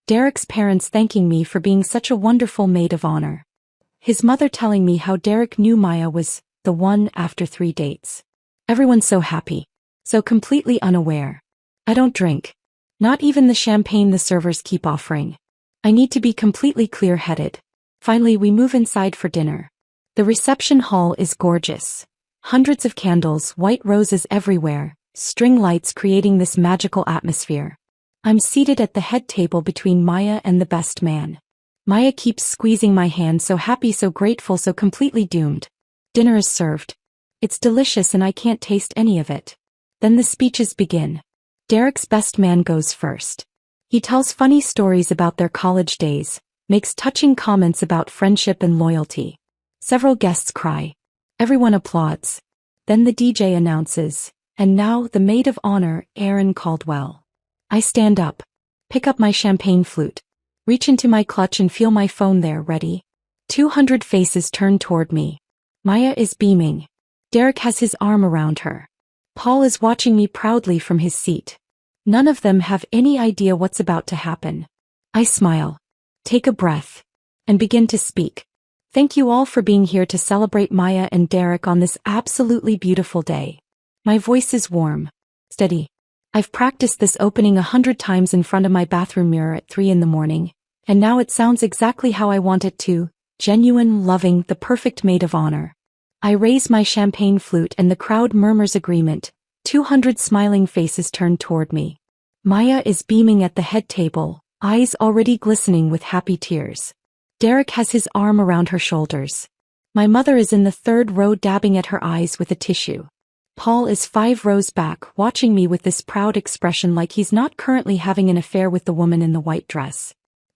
Derek's parents thanking me for being such a wonderful maid of honor. His mother telling me how Derek knew Maya was the one after 3 dates. Everyone so happy. So completely unaware. I don't drink. Not even the champagne the servers keep offering. I need to be completely clear-headed. Finally, we move inside for dinner. The reception hall is gorgeous. Hundreds of candles, white roses everywhere, string lights creating this magical atmosphere. I'm seated at the head table between Maya and the best man. Maya keeps squeezing my hand, so happy, so grateful, so completely doomed. Dinner is served. It's delicious and I can't taste any of it. Then the speeches begin. Derek's best man goes first. He tells funny stories about their college days, makes touching comments about friendship and loyalty. Several guests cry. Everyone applauds. Then the DJ announces, and now the maid of honor, Erin Caldwell. I stand up, pick up my champagne flute, reach into my clutch and feel my phone there ready. 200 faces turn toward me. Maya is beaming. Derek has his arm around her. Paul is watching me proudly from his seat. None of them have any idea what's about to happen. I smile, take a breath, and begin to speak. Thank you all for being here to celebrate Maya and Derek on this absolutely beautiful day. My voice is warm, steady. I've practiced this opening 100 times in front of my bathroom mirror at 3 in the morning, and now it sounds exactly how I want it to, genuine, loving, the perfect maid of honor. I raise my champagne flute and the crowd murmurs agreement. 200 smiling faces turn toward me. Maya is beaming at the head table, eyes already glistening with happy tears. Derek has his arm around her shoulders. My mother is in the third row dabbing at her eyes with a tissue. Paul is 5 rows back, watching me with this proud expression like he's not currently having an affair with the woman in the white dress.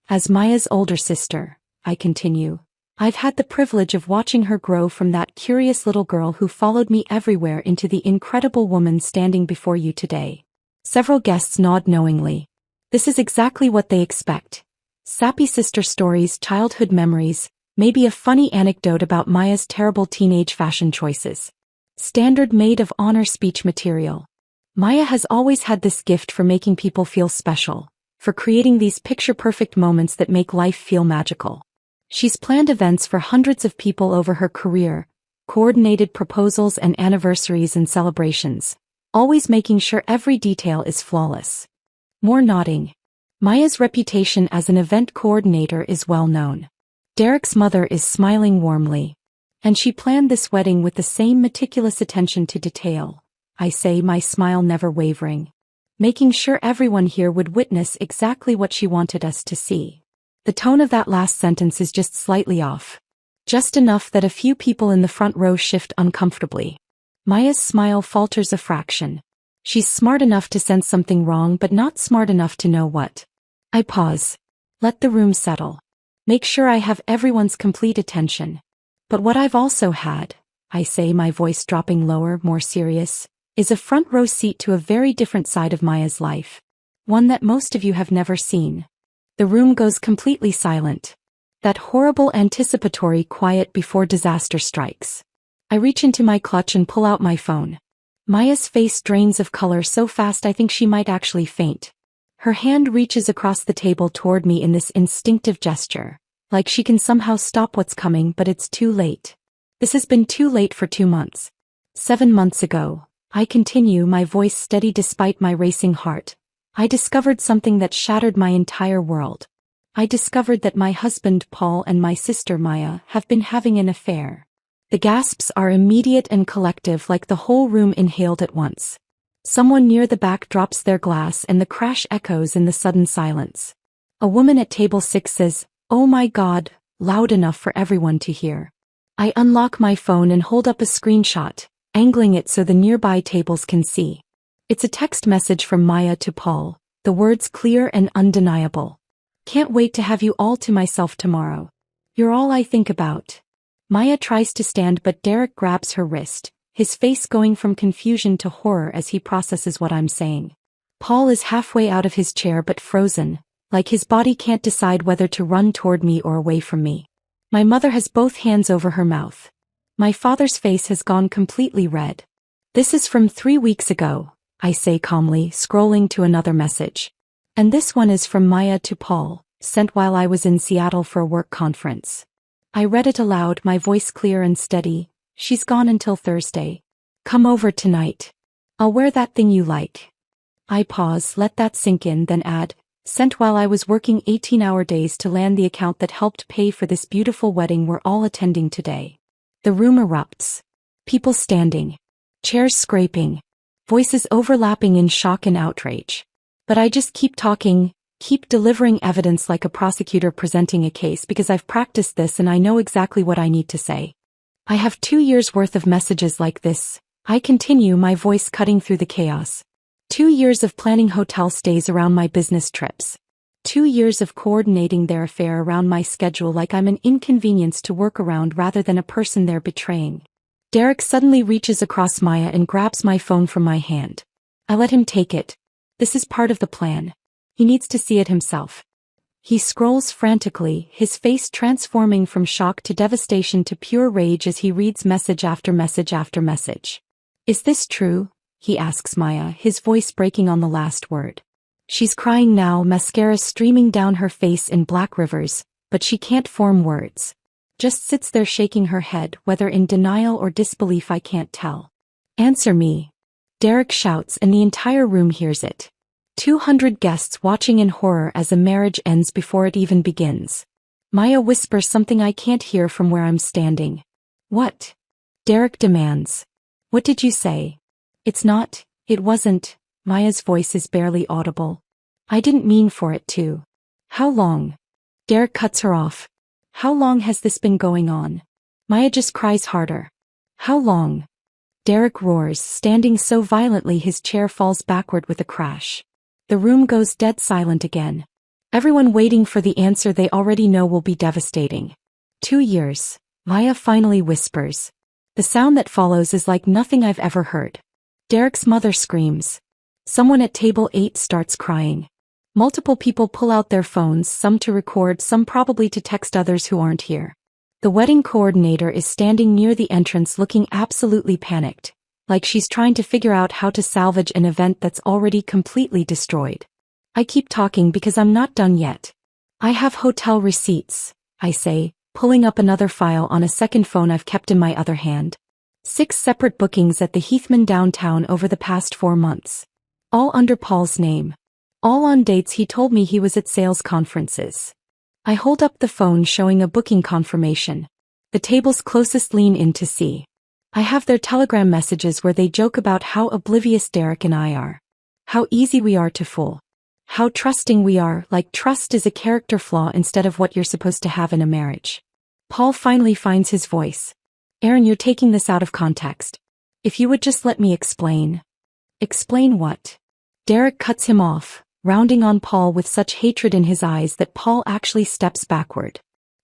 As Maya's older sister, I continue, I've had the privilege of watching her grow from that curious little girl who followed me everywhere into the incredible woman standing before you today. Several guests nod knowingly. This is exactly what they expect. Sappy sister stories, childhood memories, maybe a funny anecdote about Maya's terrible teenage fashion choices. Standard maid of honor speech material. Maya has always had this gift for making people feel special, for creating these picture-perfect moments that make life feel magical. She's planned events for hundreds of people over her career, coordinated proposals and anniversaries and celebrations, always making sure every detail is flawless. More nodding. Maya's reputation as an event coordinator is well known. Derek's mother is smiling warmly. And she planned this wedding with the same meticulous attention to detail, I say, my smile never wavering. Making sure everyone here would witness exactly what she wanted us to see. The tone of that last sentence is just slightly off. Just enough that a few people in the front row shift uncomfortably. Maya's smile falters a fraction. She's smart enough to sense something wrong but not smart enough to know what. I pause. Let the room settle. Make sure I have everyone's complete attention. But what I've also had, I say, my voice dropping lower, more serious, is a front row seat to a very different side of Maya's life. One that most of you have never seen. The room goes completely silent. That horrible anticipatory quiet before disaster strikes. I reach into my clutch and pull out my phone. Maya's face drains of color so fast I think she might actually faint. Her hand reaches across the table toward me in this instinctive gesture. Like she can somehow stop what's coming, but it's too late. This has been too late for 2 months. 7 months ago, I continue, my voice steady despite my racing heart. I discovered something that shattered my entire world. I discovered that my husband Paul and my sister Maya have been having an affair. The gasps are immediate and collective, like the whole room inhaled at once. Someone near the back drops their glass and the crash echoes in the sudden silence. A woman at table 6 says, "Oh my God," loud enough for everyone to hear. I unlock my phone and hold up a screenshot, angling it so the nearby tables can see. It's a text message from Maya to Paul, the words clear and undeniable. "Can't wait to have you all to myself tomorrow. You're all I think about." Maya tries to stand but Derek grabs her wrist, his face going from confusion to horror as he processes what I'm saying. Paul is halfway out of his chair but frozen, like his body can't decide whether to run toward me or away from me. My mother has both hands over her mouth. My father's face has gone completely red. "This is from 3 weeks ago," I say calmly, scrolling to another message. "And this one is from Maya to Paul, sent while I was in Seattle for a work conference." I read it aloud, my voice clear and steady. "She's gone until Thursday. Come over tonight. I'll wear that thing you like." I pause, let that sink in, then add, "Sent while I was working 18-hour days to land the account that helped pay for this beautiful wedding we're all attending today." The room erupts. People standing. Chairs scraping. Voices overlapping in shock and outrage. But I just keep talking, keep delivering evidence like a prosecutor presenting a case because I've practiced this and I know exactly what I need to say. I have 2 years' worth of messages like this. I continue, my voice cutting through the chaos. 2 years of planning hotel stays around my business trips. 2 years of coordinating their affair around my schedule like I'm an inconvenience to work around rather than a person they're betraying. Derek suddenly reaches across Maya and grabs my phone from my hand. I let him take it. This is part of the plan. He needs to see it himself. He scrolls frantically, his face transforming from shock to devastation to pure rage as he reads message after message after message. "Is this true?" he asks Maya, his voice breaking on the last word. She's crying now, mascara streaming down her face in black rivers, but she can't form words. Just sits there shaking her head, whether in denial or disbelief I can't tell. Answer me. Derek shouts and the entire room hears it. 200 guests watching in horror as a marriage ends before it even begins. Maya whispers something I can't hear from where I'm standing. What? Derek demands. What did you say? It wasn't. Maya's voice is barely audible. I didn't mean for it to. How long? Derek cuts her off. How long has this been going on? Maya just cries harder. How long? Derek roars, standing so violently his chair falls backward with a crash. The room goes dead silent again. Everyone waiting for the answer they already know will be devastating. 2 years. Maya finally whispers. The sound that follows is like nothing I've ever heard. Derek's mother screams. Someone at table 8 starts crying. Multiple people pull out their phones, some to record, some probably to text others who aren't here. The wedding coordinator is standing near the entrance looking absolutely panicked, like she's trying to figure out how to salvage an event that's already completely destroyed. I keep talking because I'm not done yet. I have hotel receipts, I say, pulling up another file on a second phone I've kept in my other hand. 6 separate bookings at the Heathman downtown over the past 4 months. All under Paul's name. All on dates he told me he was at sales conferences. I hold up the phone showing a booking confirmation. The tables closest lean in to see. I have their Telegram messages where they joke about how oblivious Derek and I are. How easy we are to fool. How trusting we are, like trust is a character flaw instead of what you're supposed to have in a marriage. Paul finally finds his voice. Aaron, you're taking this out of context. If you would just let me explain. Explain what? Derek cuts him off, rounding on Paul with such hatred in his eyes that Paul actually steps backward.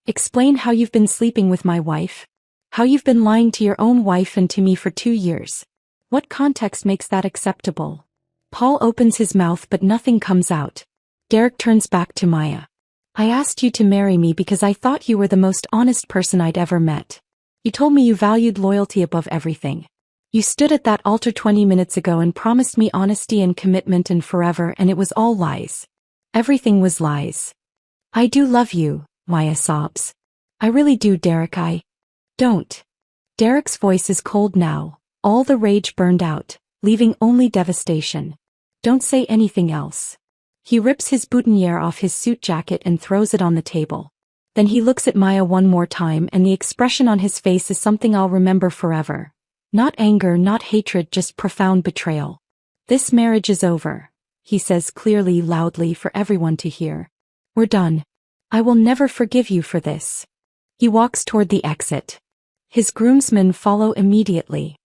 Explain how you've been sleeping with my wife. How you've been lying to your own wife and to me for 2 years. What context makes that acceptable? Paul opens his mouth but nothing comes out. Derek turns back to Maya. I asked you to marry me because I thought you were the most honest person I'd ever met. You told me you valued loyalty above everything. You stood at that altar 20 minutes ago and promised me honesty and commitment and forever, and it was all lies. Everything was lies. I do love you, Maya sobs. I really do, Derek. I don't. Derek's voice is cold now, all the rage burned out, leaving only devastation. Don't say anything else. He rips his boutonniere off his suit jacket and throws it on the table. Then he looks at Maya one more time and the expression on his face is something I'll remember forever. Not anger, not hatred, just profound betrayal. This marriage is over, he says clearly, loudly for everyone to hear. We're done. I will never forgive you for this. He walks toward the exit. His groomsmen follow immediately.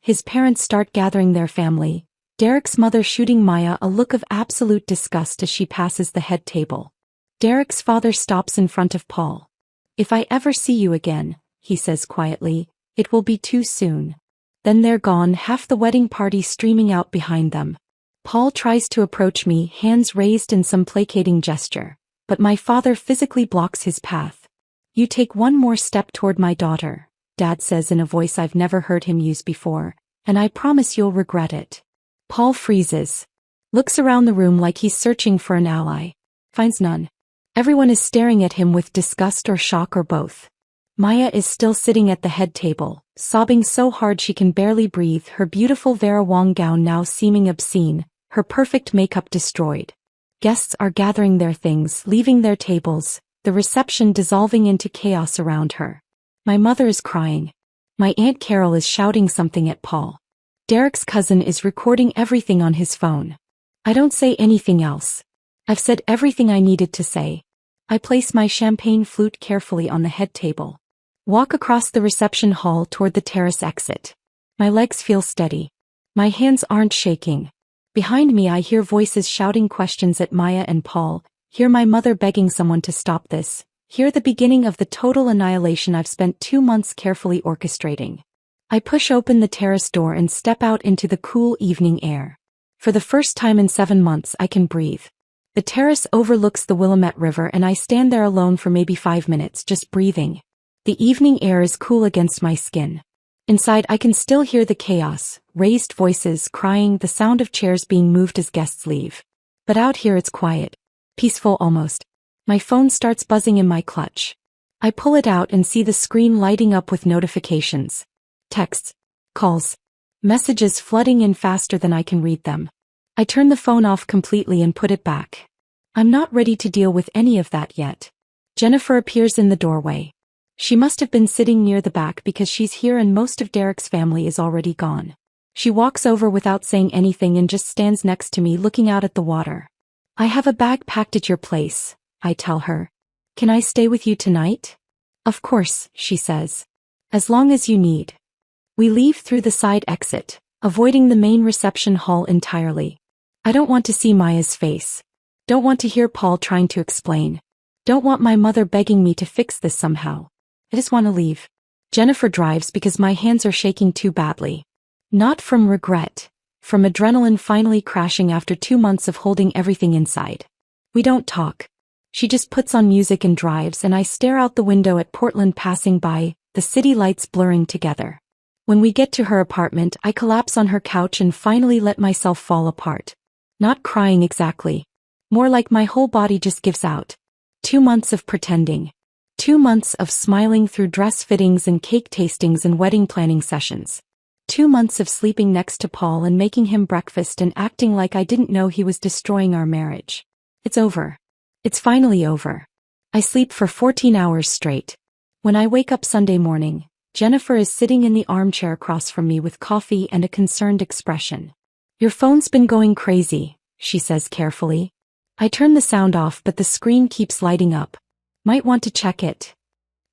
His parents start gathering their family, Derek's mother shooting Maya a look of absolute disgust as she passes the head table. Derek's father stops in front of Paul. If I ever see you again, he says quietly, it will be too soon. Then they're gone, half the wedding party streaming out behind them. Paul tries to approach me, hands raised in some placating gesture, but my father physically blocks his path. You take one more step toward my daughter, Dad says in a voice I've never heard him use before, and I promise you'll regret it. Paul freezes. Looks around the room like he's searching for an ally. Finds none. Everyone is staring at him with disgust or shock or both. Maya is still sitting at the head table, sobbing so hard she can barely breathe, her beautiful Vera Wang gown now seeming obscene, her perfect makeup destroyed. Guests are gathering their things, leaving their tables, the reception dissolving into chaos around her. My mother is crying. My Aunt Carol is shouting something at Paul. Derek's cousin is recording everything on his phone. I don't say anything else. I've said everything I needed to say. I place my champagne flute carefully on the head table. Walk across the reception hall toward the terrace exit. My legs feel steady. My hands aren't shaking. Behind me I hear voices shouting questions at Maya and Paul, hear my mother begging someone to stop this, hear the beginning of the total annihilation I've spent 2 months carefully orchestrating. I push open the terrace door and step out into the cool evening air. For the first time in 7 months I can breathe. The terrace overlooks the Willamette River and I stand there alone for maybe 5 minutes, just breathing. The evening air is cool against my skin. Inside I can still hear the chaos, raised voices, crying, the sound of chairs being moved as guests leave. But out here it's quiet. Peaceful almost. My phone starts buzzing in my clutch. I pull it out and see the screen lighting up with notifications. Texts, calls, messages flooding in faster than I can read them. I turn the phone off completely and put it back. I'm not ready to deal with any of that yet. Jennifer appears in the doorway. She must have been sitting near the back because she's here and most of Derek's family is already gone. She walks over without saying anything and just stands next to me looking out at the water. I have a bag packed at your place, I tell her. Can I stay with you tonight? Of course, she says. As long as you need. We leave through the side exit, avoiding the main reception hall entirely. I don't want to see Maya's face. Don't want to hear Paul trying to explain. Don't want my mother begging me to fix this somehow. I just want to leave. Jennifer drives because my hands are shaking too badly. Not from regret. From adrenaline finally crashing after 2 months of holding everything inside. We don't talk. She just puts on music and drives and I stare out the window at Portland passing by, the city lights blurring together. When we get to her apartment, I collapse on her couch and finally let myself fall apart. Not crying exactly. More like my whole body just gives out. 2 months of pretending. 2 months of smiling through dress fittings and cake tastings and wedding planning sessions. 2 months of sleeping next to Paul and making him breakfast and acting like I didn't know he was destroying our marriage. It's over. It's finally over. I sleep for 14 hours straight. When I wake up Sunday morning, Jennifer is sitting in the armchair across from me with coffee and a concerned expression. Your phone's been going crazy, she says carefully. I turn the sound off but the screen keeps lighting up. Might want to check it.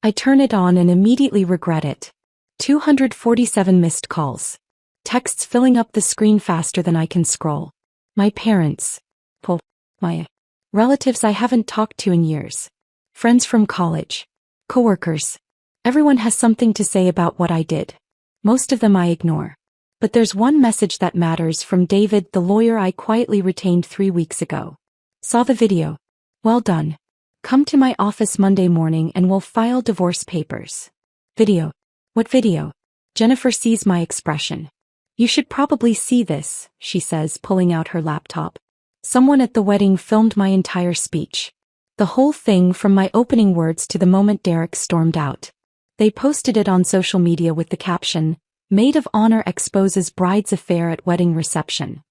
I turn it on and immediately regret it. 247 missed calls. Texts filling up the screen faster than I can scroll. My parents. Paul. My relatives I haven't talked to in years. Friends from college. Coworkers. Everyone has something to say about what I did. Most of them I ignore. But there's one message that matters from David, the lawyer I quietly retained 3 weeks ago. Saw the video. Well done. Come to my office Monday morning and we'll file divorce papers. Video. What video? Jennifer sees my expression. You should probably see this, she says, pulling out her laptop. Someone at the wedding filmed my entire speech. The whole thing from my opening words to the moment Derek stormed out. They posted it on social media with the caption, Maid of Honor exposes bride's affair at wedding reception.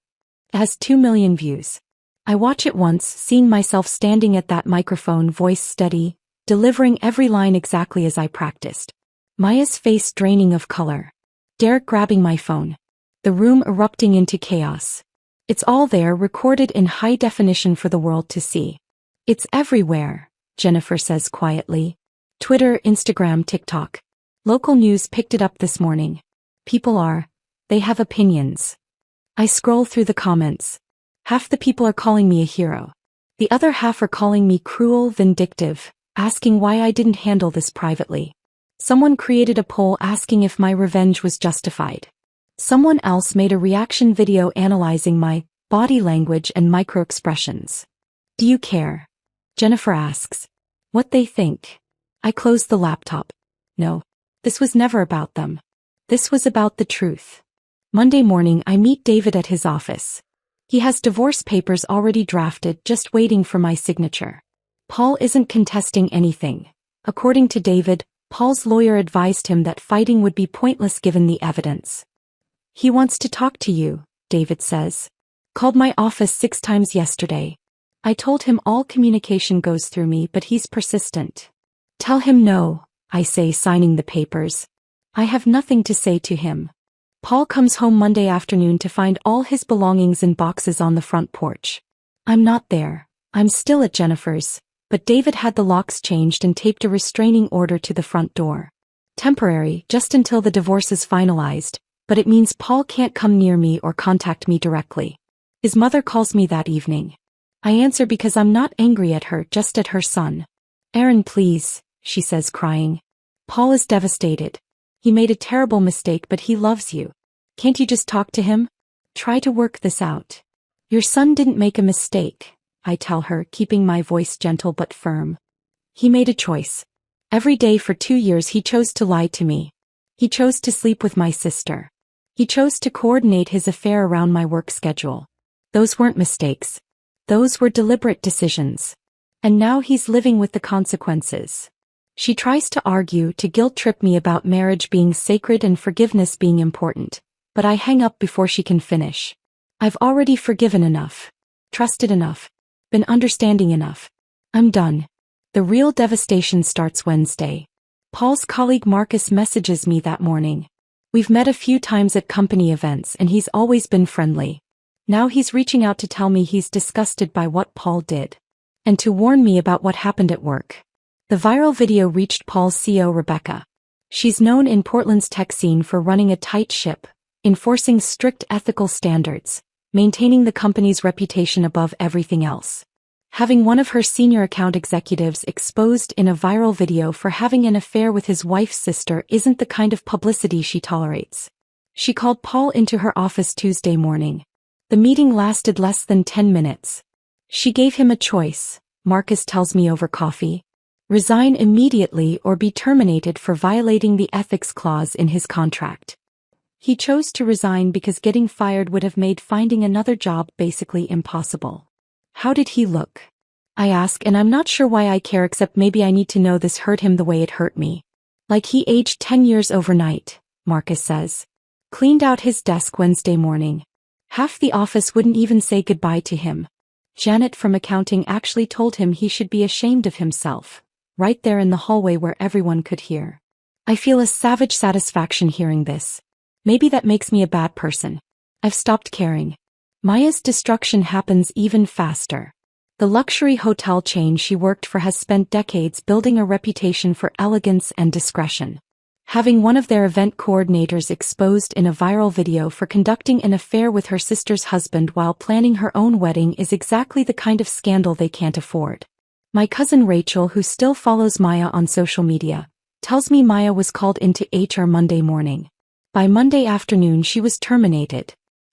It has 2 million views. I watch it once, seeing myself standing at that microphone, voice steady, delivering every line exactly as I practiced. Maya's face draining of color. Derek grabbing my phone. The room erupting into chaos. It's all there, recorded in high definition for the world to see. It's everywhere, Jennifer says quietly. Twitter, Instagram, TikTok. Local news picked it up this morning. They have opinions. I scroll through the comments. Half the people are calling me a hero. The other half are calling me cruel, vindictive, asking why I didn't handle this privately. Someone created a poll asking if my revenge was justified. Someone else made a reaction video analyzing my body language and micro-expressions. Do you care? Jennifer asks. What they think. I close the laptop. No. This was never about them. This was about the truth. Monday morning I meet David at his office. He has divorce papers already drafted, just waiting for my signature. Paul isn't contesting anything. According to David, Paul's lawyer advised him that fighting would be pointless given the evidence. He wants to talk to you, David says. Called my office 6 times yesterday. I told him all communication goes through me, but he's persistent. Tell him no, I say, signing the papers. I have nothing to say to him. Paul comes home Monday afternoon to find all his belongings in boxes on the front porch. I'm not there. I'm still at Jennifer's, but David had the locks changed and taped a restraining order to the front door. Temporary, just until the divorce is finalized, but it means Paul can't come near me or contact me directly. His mother calls me that evening. I answer because I'm not angry at her, just at her son. Aaron, please, she says, crying. Paul is devastated. He made a terrible mistake, but he loves you. Can't you just talk to him? Try to work this out. Your son didn't make a mistake, I tell her, keeping my voice gentle but firm. He made a choice. Every day for 2 years he chose to lie to me. He chose to sleep with my sister. He chose to coordinate his affair around my work schedule. Those weren't mistakes. Those were deliberate decisions. And now he's living with the consequences. She tries to argue, to guilt-trip me about marriage being sacred and forgiveness being important, but I hang up before she can finish. I've already forgiven enough, trusted enough, been understanding enough. I'm done. The real devastation starts Wednesday. Paul's colleague Marcus messages me that morning. We've met a few times at company events and he's always been friendly. Now he's reaching out to tell me he's disgusted by what Paul did. And to warn me about what happened at work. The viral video reached Paul's CEO Rebecca. She's known in Portland's tech scene for running a tight ship, enforcing strict ethical standards, maintaining the company's reputation above everything else. Having one of her senior account executives exposed in a viral video for having an affair with his wife's sister isn't the kind of publicity she tolerates. She called Paul into her office Tuesday morning. The meeting lasted less than 10 minutes. She gave him a choice, Marcus tells me over coffee. Resign immediately or be terminated for violating the ethics clause in his contract. He chose to resign because getting fired would have made finding another job basically impossible. How did he look? I ask, and I'm not sure why I care, except maybe I need to know this hurt him the way it hurt me. Like he aged 10 years overnight, Marcus says. Cleaned out his desk Wednesday morning. Half the office wouldn't even say goodbye to him. Janet from accounting actually told him he should be ashamed of himself, right there in the hallway where everyone could hear. I feel a savage satisfaction hearing this. Maybe that makes me a bad person. I've stopped caring. Maya's destruction happens even faster. The luxury hotel chain she worked for has spent decades building a reputation for elegance and discretion. Having one of their event coordinators exposed in a viral video for conducting an affair with her sister's husband while planning her own wedding is exactly the kind of scandal they can't afford. My cousin Rachel, who still follows Maya on social media, tells me Maya was called into HR Monday morning. By Monday afternoon she was terminated.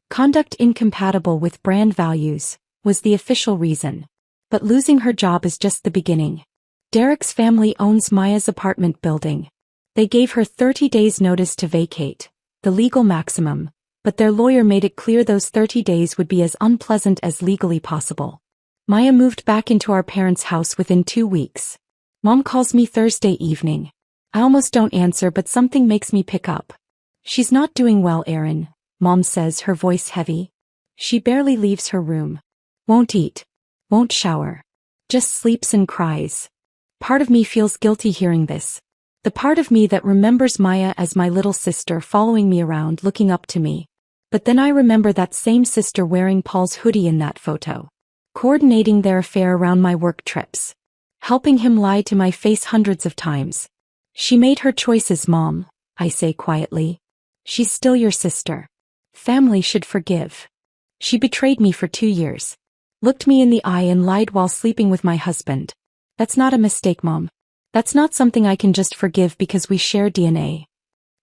Conduct incompatible with brand values was the official reason. But losing her job is just the beginning. Derek's family owns Maya's apartment building. They gave her 30 days notice to vacate, the legal maximum, but their lawyer made it clear those 30 days would be as unpleasant as legally possible. Maya moved back into our parents' house within 2 weeks. Mom calls me Thursday evening. I almost don't answer, but something makes me pick up. She's not doing well, Erin, Mom says, her voice heavy. She barely leaves her room. Won't eat. Won't shower. Just sleeps and cries. Part of me feels guilty hearing this. The part of me that remembers Maya as my little sister following me around, looking up to me. But then I remember that same sister wearing Paul's hoodie in that photo. Coordinating their affair around my work trips. Helping him lie to my face hundreds of times. She made her choices, Mom, I say quietly. She's still your sister. Family should forgive. She betrayed me for 2 years. Looked me in the eye and lied while sleeping with my husband. That's not a mistake, Mom. That's not something I can just forgive because we share DNA.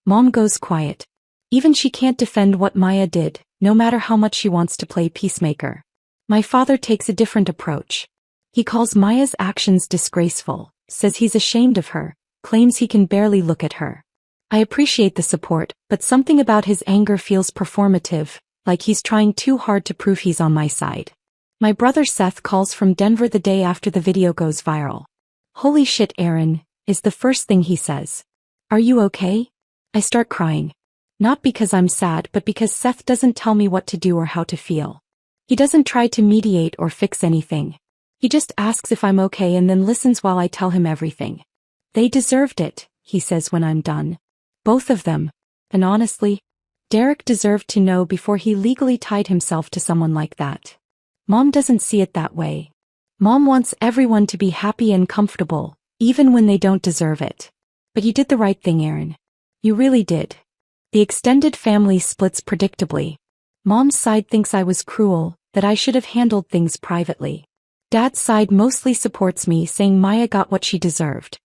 Mom goes quiet. Even she can't defend what Maya did, no matter how much she wants to play peacemaker. My father takes a different approach. He calls Maya's actions disgraceful, says he's ashamed of her, claims he can barely look at her. I appreciate the support, but something about his anger feels performative, like he's trying too hard to prove he's on my side. My brother Seth calls from Denver the day after the video goes viral. Holy shit, Erin, is the first thing he says. Are you okay? I start crying. Not because I'm sad, but because Seth doesn't tell me what to do or how to feel. He doesn't try to mediate or fix anything. He just asks if I'm okay and then listens while I tell him everything. They deserved it, he says when I'm done. Both of them. And honestly, Derek deserved to know before he legally tied himself to someone like that. Mom doesn't see it that way. Mom wants everyone to be happy and comfortable, even when they don't deserve it. But you did the right thing, Erin. You really did. The extended family splits predictably. Mom's side thinks I was cruel, that I should have handled things privately. Dad's side mostly supports me, saying Maya got what she deserved.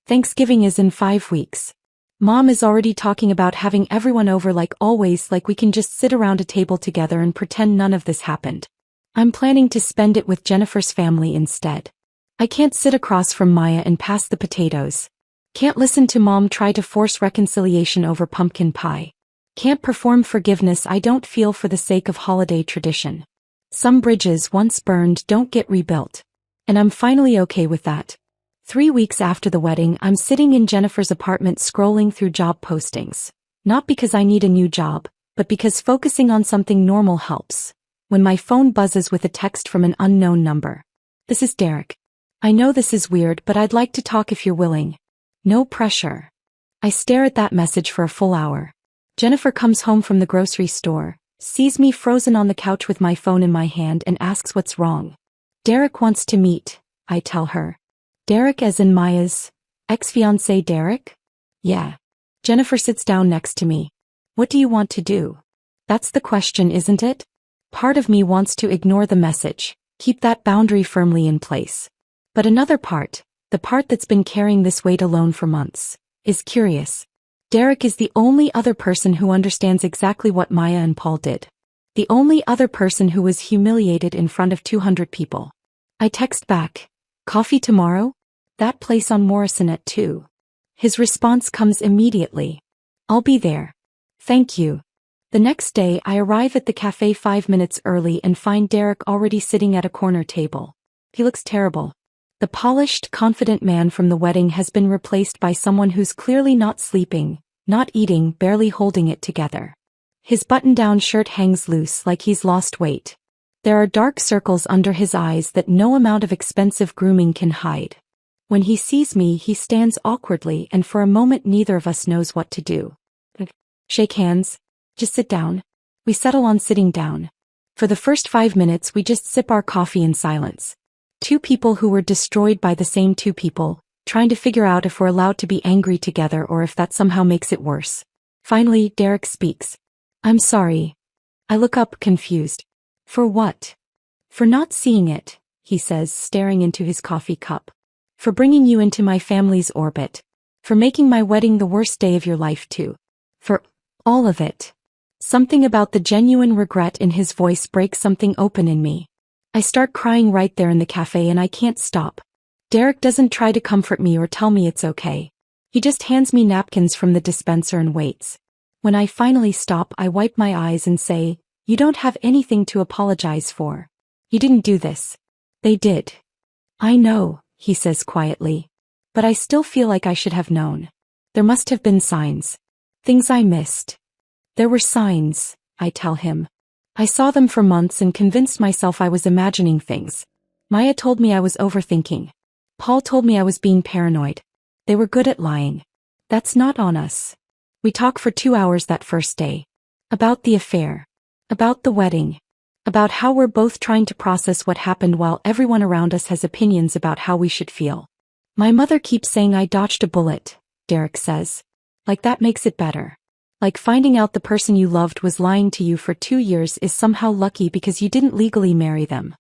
Thanksgiving is in 5 weeks. Mom is already talking about having everyone over like always, like we can just sit around a table together and pretend none of this happened. I'm planning to spend it with Jennifer's family instead. I can't sit across from Maya and pass the potatoes. Can't listen to Mom try to force reconciliation over pumpkin pie. Can't perform forgiveness I don't feel for the sake of holiday tradition. Some bridges once burned don't get rebuilt. And I'm finally okay with that. 3 weeks after the wedding, I'm sitting in Jennifer's apartment scrolling through job postings. Not because I need a new job, but because focusing on something normal helps. When my phone buzzes with a text from an unknown number. This is Derek. I know this is weird, but I'd like to talk if you're willing. No pressure. I stare at that message for a full hour. Jennifer comes home from the grocery store, sees me frozen on the couch with my phone in my hand and asks what's wrong. Derek wants to meet, I tell her. Derek as in Maya's ex-fiancé Derek? Yeah. Jennifer sits down next to me. What do you want to do? That's the question, isn't it? Part of me wants to ignore the message, keep that boundary firmly in place. But another part, the part that's been carrying this weight alone for months, is curious. Derek is the only other person who understands exactly what Maya and Paul did. The only other person who was humiliated in front of 200 people. I text back, coffee tomorrow? That place on Morrison at 2. His response comes immediately. I'll be there. Thank you. The next day I arrive at the cafe 5 minutes early and find Derek already sitting at a corner table. He looks terrible. The polished, confident man from the wedding has been replaced by someone who's clearly not sleeping, not eating, barely holding it together. His button-down shirt hangs loose like he's lost weight. There are dark circles under his eyes that no amount of expensive grooming can hide. When he sees me, he stands awkwardly and for a moment neither of us knows what to do. Shake hands. Just sit down. We settle on sitting down. For the first 5 minutes we just sip our coffee in silence. Two people who were destroyed by the same two people, trying to figure out if we're allowed to be angry together or if that somehow makes it worse. Finally, Derek speaks. I'm sorry. I look up, confused. For what? For not seeing it, he says, staring into his coffee cup. For bringing you into my family's orbit. For making my wedding the worst day of your life too. For all of it. Something about the genuine regret in his voice breaks something open in me. I start crying right there in the cafe and I can't stop. Derek doesn't try to comfort me or tell me it's okay. He just hands me napkins from the dispenser and waits. When I finally stop, I wipe my eyes and say, you don't have anything to apologize for. You didn't do this. They did. I know, he says quietly. But I still feel like I should have known. There must have been signs. Things I missed. There were signs, I tell him. I saw them for months and convinced myself I was imagining things. Maya told me I was overthinking. Paul told me I was being paranoid. They were good at lying. That's not on us. We talk for 2 hours that first day. About the affair. About the wedding. About how we're both trying to process what happened while everyone around us has opinions about how we should feel. My mother keeps saying I dodged a bullet, Derek says. Like that makes it better. Like finding out the person you loved was lying to you for 2 years is somehow lucky because you didn't legally marry them.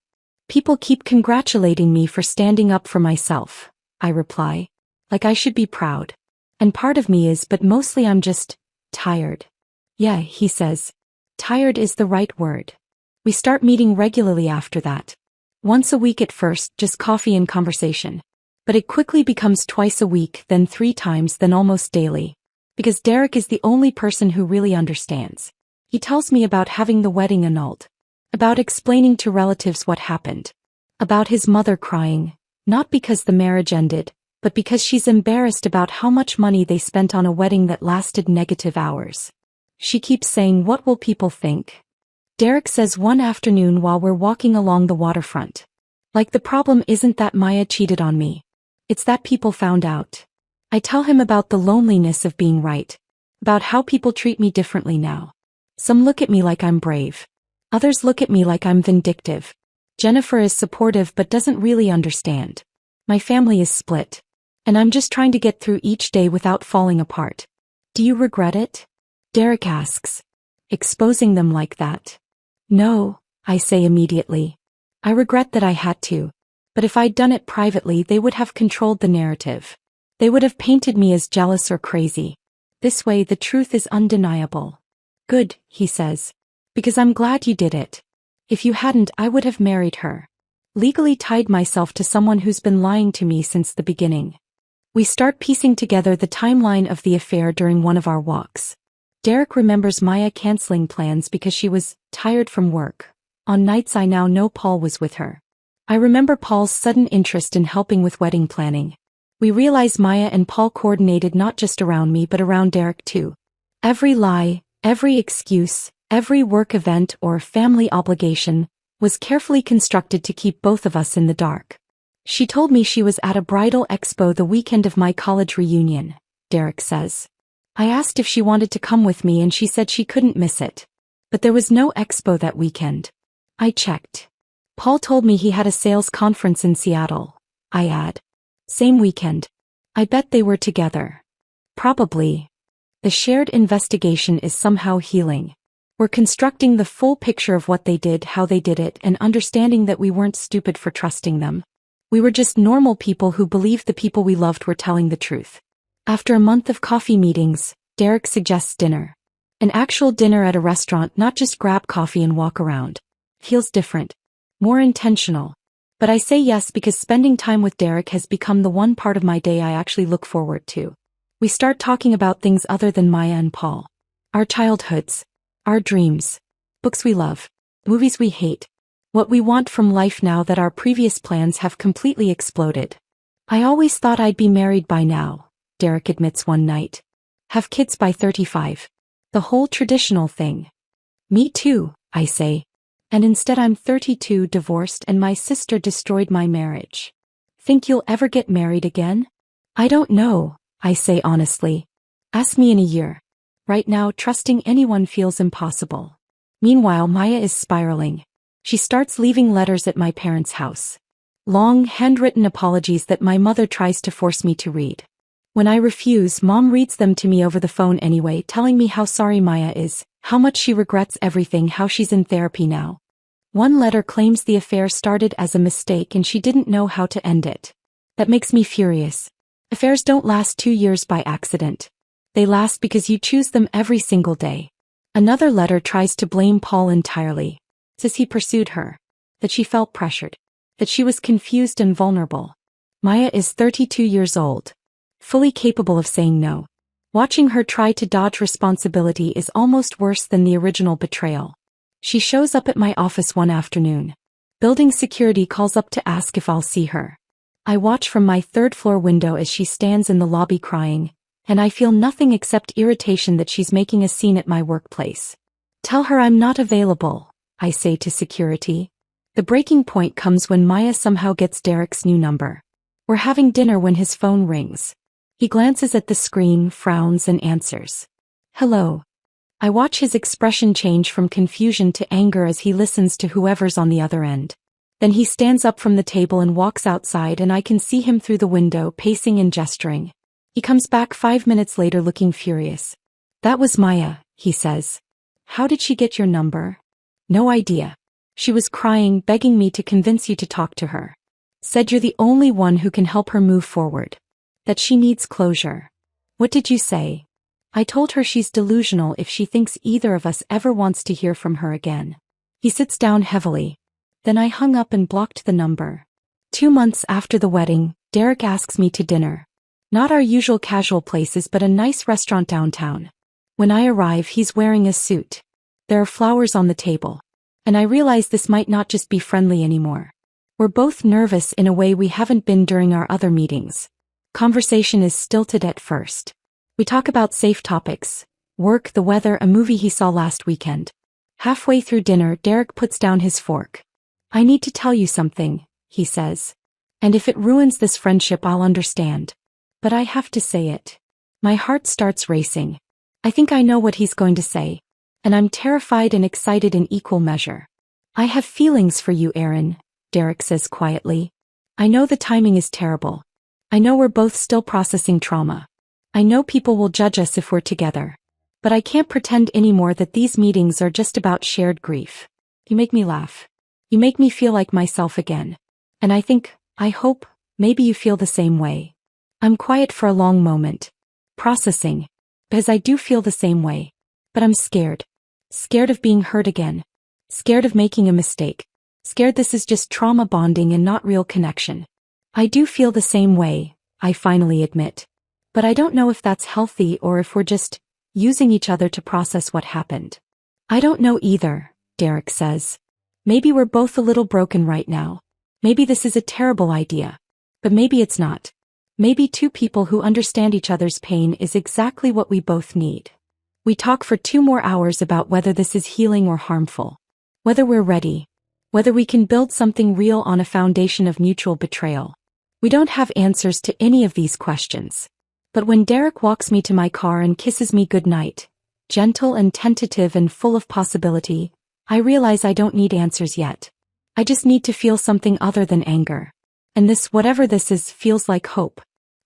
People keep congratulating me for standing up for myself, I reply. Like I should be proud. And part of me is, but mostly I'm just tired. Yeah, he says. Tired is the right word. We start meeting regularly after that. Once a week at first, just coffee and conversation. But it quickly becomes twice a week, then 3 times, then almost daily. Because Derek is the only person who really understands. He tells me about having the wedding annulled. About explaining to relatives what happened. About his mother crying, not because the marriage ended, but because she's embarrassed about how much money they spent on a wedding that lasted negative hours. She keeps saying, what will people think? Derek says one afternoon while we're walking along the waterfront. Like the problem isn't that Maya cheated on me. It's that people found out. I tell him about the loneliness of being right. About how people treat me differently now. Some look at me like I'm brave. Others look at me like I'm vindictive. Jennifer is supportive but doesn't really understand. My family is split. And I'm just trying to get through each day without falling apart. Do you regret it? Derek asks. Exposing them like that. No, I say immediately. I regret that I had to. But if I'd done it privately, they would have controlled the narrative. They would have painted me as jealous or crazy. This way the truth is undeniable. Good, he says. Because I'm glad you did it. If you hadn't, I would have married her. Legally tied myself to someone who's been lying to me since the beginning. We start piecing together the timeline of the affair during one of our walks. Derek remembers Maya canceling plans because she was tired from work. On nights I now know Paul was with her. I remember Paul's sudden interest in helping with wedding planning. We realize Maya and Paul coordinated not just around me but around Derek too. Every lie, every excuse, every work event or family obligation was carefully constructed to keep both of us in the dark. She told me she was at a bridal expo the weekend of my college reunion, Derek says. I asked if she wanted to come with me and she said she couldn't miss it. But there was no expo that weekend. I checked. Paul told me he had a sales conference in Seattle. I add. Same weekend. I bet they were together. Probably. The shared investigation is somehow healing. We're constructing the full picture of what they did, how they did it, and understanding that we weren't stupid for trusting them. We were just normal people who believed the people we loved were telling the truth. After a month of coffee meetings, Derek suggests dinner. An actual dinner at a restaurant, not just grab coffee and walk around. Feels different. More intentional. But I say yes because spending time with Derek has become the one part of my day I actually look forward to. We start talking about things other than Maya and Paul. Our childhoods. Our dreams. Books we love. Movies we hate. What we want from life now that our previous plans have completely exploded. I always thought I'd be married by now, Derek admits one night. Have kids by 35. The whole traditional thing. Me too, I say. And instead I'm 32, divorced, and my sister destroyed my marriage. Think you'll ever get married again? I don't know, I say honestly. Ask me in a year. Right now, trusting anyone feels impossible. Meanwhile, Maya is spiraling. She starts leaving letters at my parents' house. Long, handwritten apologies that my mother tries to force me to read. When I refuse, Mom reads them to me over the phone anyway, telling me how sorry Maya is, how much she regrets everything, how she's in therapy now. One letter claims the affair started as a mistake and she didn't know how to end it. That makes me furious. Affairs don't last 2 years by accident. They last because you choose them every single day. Another letter tries to blame Paul entirely. Says he pursued her. That she felt pressured. That she was confused and vulnerable. Maya is 32 years old. Fully capable of saying no. Watching her try to dodge responsibility is almost worse than the original betrayal. She shows up at my office one afternoon. Building security calls up to ask if I'll see her. I watch from my third-floor window as she stands in the lobby crying, and I feel nothing except irritation that she's making a scene at my workplace. Tell her I'm not available, I say to security. The breaking point comes when Maya somehow gets Derek's new number. We're having dinner when his phone rings. He glances at the screen, frowns, and answers. Hello. I watch his expression change from confusion to anger as he listens to whoever's on the other end. Then he stands up from the table and walks outside, and I can see him through the window, pacing and gesturing. He comes back 5 minutes later looking furious. That was Maya, he says. How did she get your number? No idea. She was crying, begging me to convince you to talk to her. Said you're the only one who can help her move forward. That she needs closure. What did you say? I told her she's delusional if she thinks either of us ever wants to hear from her again. He sits down heavily. Then I hung up and blocked the number. 2 months after the wedding, Derek asks me to dinner. Not our usual casual places but a nice restaurant downtown. When I arrive, he's wearing a suit. There are flowers on the table. And I realize this might not just be friendly anymore. We're both nervous in a way we haven't been during our other meetings. Conversation is stilted at first. We talk about safe topics. Work, the weather, a movie he saw last weekend. Halfway through dinner, Derek puts down his fork. I need to tell you something, he says. And if it ruins this friendship, I'll understand. But I have to say it. My heart starts racing. I think I know what he's going to say. And I'm terrified and excited in equal measure. I have feelings for you, Aaron, Derek says quietly. I know the timing is terrible. I know we're both still processing trauma. I know people will judge us if we're together. But I can't pretend anymore that these meetings are just about shared grief. You make me laugh. You make me feel like myself again. And I hope, maybe you feel the same way. I'm quiet for a long moment. Processing. Because I do feel the same way. But I'm scared. Scared of being hurt again. Scared of making a mistake. Scared this is just trauma bonding and not real connection. I do feel the same way, I finally admit. But I don't know if that's healthy or if we're just using each other to process what happened. I don't know either, Derek says. Maybe we're both a little broken right now. Maybe this is a terrible idea. But maybe it's not. Maybe two people who understand each other's pain is exactly what we both need. We talk for 2 more hours about whether this is healing or harmful. Whether we're ready. Whether we can build something real on a foundation of mutual betrayal. We don't have answers to any of these questions. But when Derek walks me to my car and kisses me goodnight, gentle and tentative and full of possibility, I realize I don't need answers yet. I just need to feel something other than anger. And this, whatever this is, feels like hope.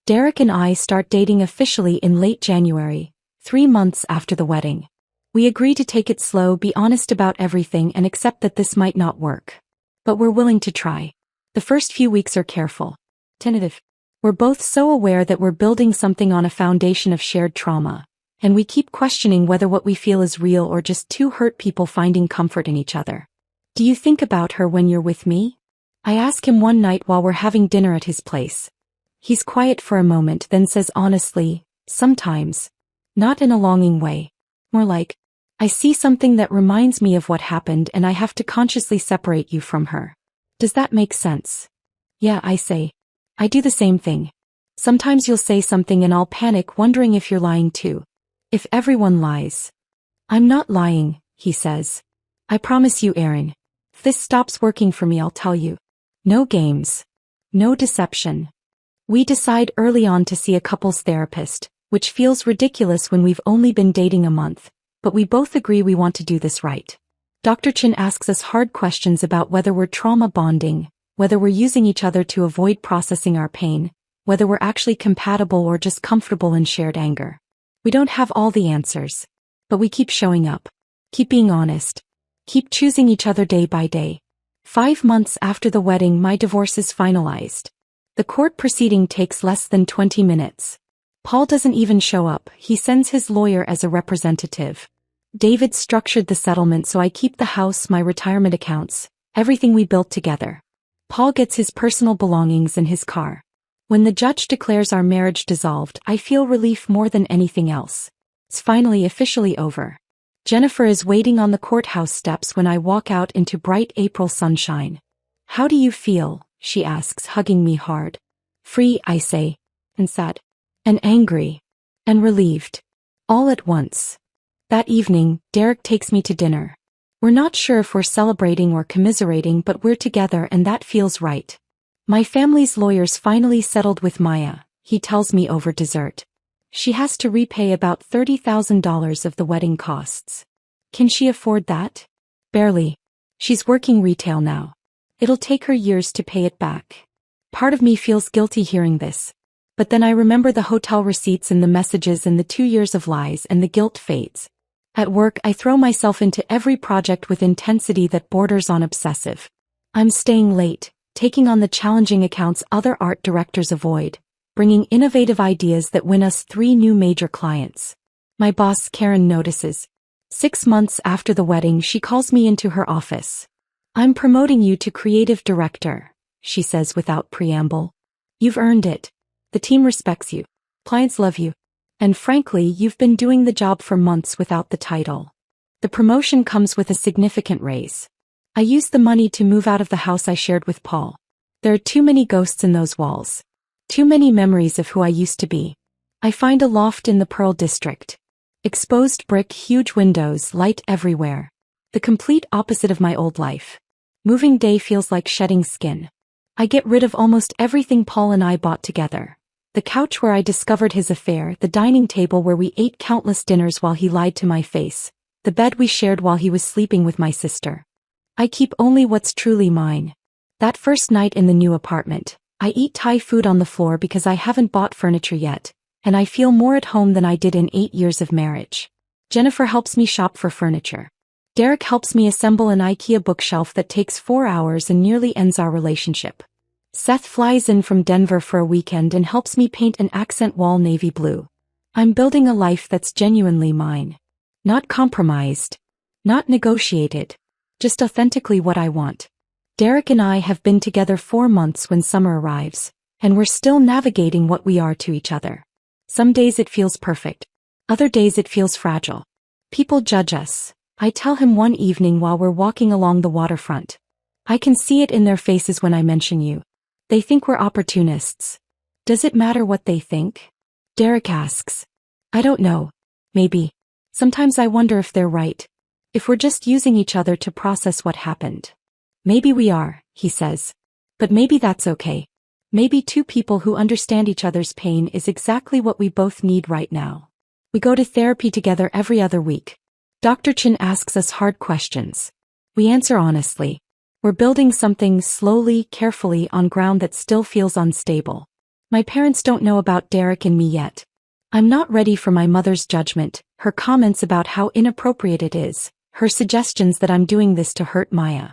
Derek and I start dating officially in late January, 3 months after the wedding. We agree to take it slow, be honest about everything, and accept that this might not work. But we're willing to try. The first few weeks are careful. Tentative. We're both so aware that we're building something on a foundation of shared trauma, and we keep questioning whether what we feel is real or just two hurt people finding comfort in each other. Do you think about her when you're with me? I ask him one night while we're having dinner at his place. He's quiet for a moment, then says honestly, sometimes. Not in a longing way. More like, I see something that reminds me of what happened and I have to consciously separate you from her. Does that make sense? Yeah, I say. I do the same thing. Sometimes you'll say something and I'll panic, wondering if you're lying too. If everyone lies. I'm not lying, he says. I promise you, Aaron. If this stops working for me, I'll tell you. No games. No deception. We decide early on to see a couples therapist, which feels ridiculous when we've only been dating a month, but we both agree we want to do this right. Dr. Chin asks us hard questions about whether we're trauma bonding, whether we're using each other to avoid processing our pain, whether we're actually compatible or just comfortable in shared anger. We don't have all the answers, but we keep showing up, keep being honest, keep choosing each other day by day. 5 months after the wedding, my divorce is finalized. The court proceeding takes less than 20 minutes. Paul doesn't even show up, he sends his lawyer as a representative. David structured the settlement so I keep the house, my retirement accounts, everything we built together. Paul gets his personal belongings and his car. When the judge declares our marriage dissolved, I feel relief more than anything else. It's finally officially over. Jennifer is waiting on the courthouse steps when I walk out into bright April sunshine. How do you feel? She asks, hugging me hard. Free, I say. And sad. And angry. And relieved. All at once. That evening, Derek takes me to dinner. We're not sure if we're celebrating or commiserating, but we're together and that feels right. My family's lawyers finally settled with Maya, he tells me over dessert. She has to repay about $30,000 of the wedding costs. Can she afford that? Barely. She's working retail now. It'll take her years to pay it back. Part of me feels guilty hearing this. But then I remember the hotel receipts and the messages and the 2 years of lies, and the guilt fades. At work, I throw myself into every project with intensity that borders on obsessive. I'm staying late, taking on the challenging accounts other art directors avoid, bringing innovative ideas that win us 3 new major clients. My boss, Karen, notices. 6 months after the wedding, she calls me into her office. I'm promoting you to creative director, she says without preamble. You've earned it. The team respects you. Clients love you. And frankly, you've been doing the job for months without the title. The promotion comes with a significant raise. I used the money to move out of the house I shared with Paul. There are too many ghosts in those walls. Too many memories of who I used to be. I find a loft in the Pearl District. Exposed brick, huge windows, light everywhere. The complete opposite of my old life. Moving day feels like shedding skin. I get rid of almost everything Paul and I bought together. The couch where I discovered his affair, the dining table where we ate countless dinners while he lied to my face, the bed we shared while he was sleeping with my sister. I keep only what's truly mine. That first night in the new apartment, I eat Thai food on the floor because I haven't bought furniture yet, and I feel more at home than I did in 8 years of marriage. Jennifer helps me shop for furniture. Derek helps me assemble an IKEA bookshelf that takes 4 hours and nearly ends our relationship. Seth flies in from Denver for a weekend and helps me paint an accent wall navy blue. I'm building a life that's genuinely mine. Not compromised. Not negotiated. Just authentically what I want. Derek and I have been together 4 months when summer arrives, and we're still navigating what we are to each other. Some days it feels perfect. Other days it feels fragile. People judge us. I tell him one evening while we're walking along the waterfront. I can see it in their faces when I mention you. They think we're opportunists. Does it matter what they think? Derek asks. I don't know. Maybe. Sometimes I wonder if they're right. If we're just using each other to process what happened. Maybe we are, he says. But maybe that's okay. Maybe two people who understand each other's pain is exactly what we both need right now. We go to therapy together every other week. Dr. Chin asks us hard questions. We answer honestly. We're building something slowly, carefully on ground that still feels unstable. My parents don't know about Derek and me yet. I'm not ready for my mother's judgment, her comments about how inappropriate it is, her suggestions that I'm doing this to hurt Maya.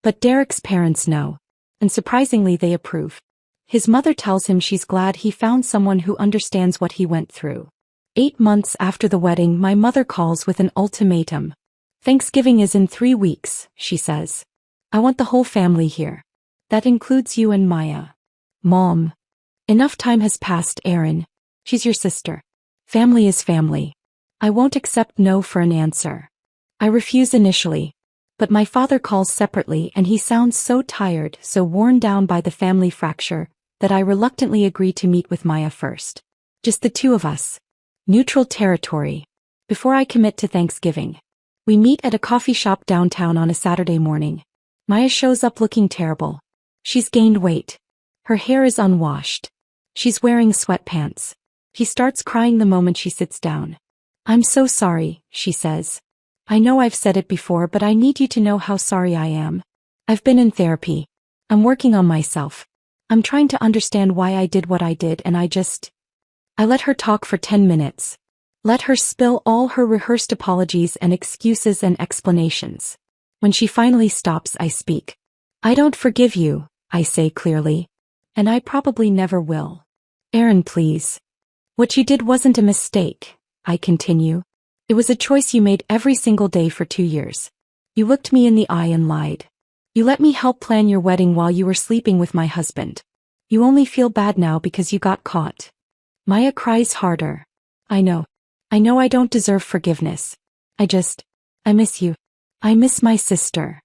But Derek's parents know. And surprisingly they approve. His mother tells him she's glad he found someone who understands what he went through. 8 months after the wedding, my mother calls with an ultimatum. Thanksgiving is in 3 weeks, she says. I want the whole family here. That includes you and Maya. Mom. Enough time has passed, Aaron. She's your sister. Family is family. I won't accept no for an answer. I refuse initially. But my father calls separately and he sounds so tired, so worn down by the family fracture, that I reluctantly agree to meet with Maya first. Just the two of us. Neutral territory. Before I commit to Thanksgiving. We meet at a coffee shop downtown on a Saturday morning. Maya shows up looking terrible. She's gained weight. Her hair is unwashed. She's wearing sweatpants. She starts crying the moment she sits down. I'm so sorry, she says. I know I've said it before, but I need you to know how sorry I am. I've been in therapy. I'm working on myself. I'm trying to understand why I did what I did and I let her talk for 10 minutes. Let her spill all her rehearsed apologies and excuses and explanations. When she finally stops, I speak. I don't forgive you, I say clearly. And I probably never will. Aaron, please. What you did wasn't a mistake, I continue. It was a choice you made every single day for 2 years. You looked me in the eye and lied. You let me help plan your wedding while you were sleeping with my husband. You only feel bad now because you got caught. Maya cries harder. I know I don't deserve forgiveness. I miss you. I miss my sister.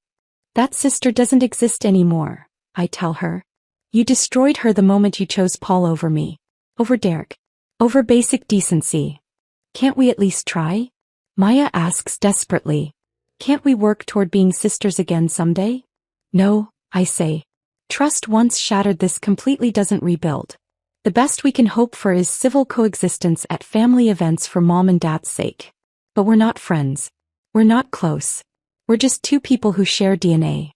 That sister doesn't exist anymore, I tell her. You destroyed her the moment you chose Paul over me. Over Derek. Over basic decency. Can't we at least try? Maya asks desperately. Can't we work toward being sisters again someday? No, I say. Trust once shattered, this completely doesn't rebuild. The best we can hope for is civil coexistence at family events for mom and dad's sake. But we're not friends. We're not close. We're just two people who share DNA.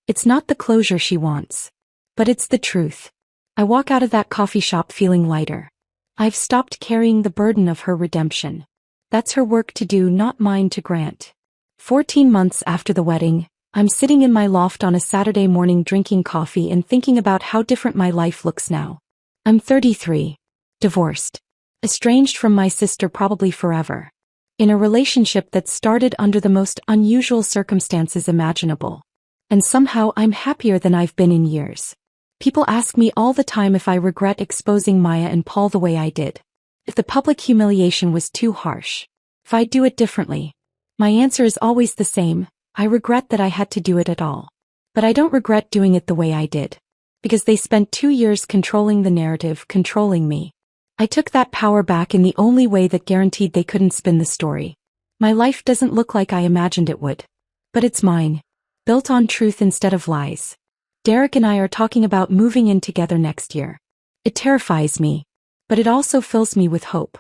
It's not the closure she wants. But it's the truth. I walk out of that coffee shop feeling lighter. I've stopped carrying the burden of her redemption. That's her work to do, not mine to grant. 14 months after the wedding, I'm sitting in my loft on a Saturday morning drinking coffee and thinking about how different my life looks now. I'm 33. Divorced. Estranged from my sister probably forever. In a relationship that started under the most unusual circumstances imaginable. And somehow I'm happier than I've been in years. People ask me all the time if I regret exposing Maya and Paul the way I did. If the public humiliation was too harsh. If I'd do it differently. My answer is always the same. I regret that I had to do it at all. But I don't regret doing it the way I did. Because they spent 2 years controlling the narrative, controlling me. I took that power back in the only way that guaranteed they couldn't spin the story. My life doesn't look like I imagined it would. But it's mine. Built on truth instead of lies. Derek and I are talking about moving in together next year. It terrifies me. But it also fills me with hope.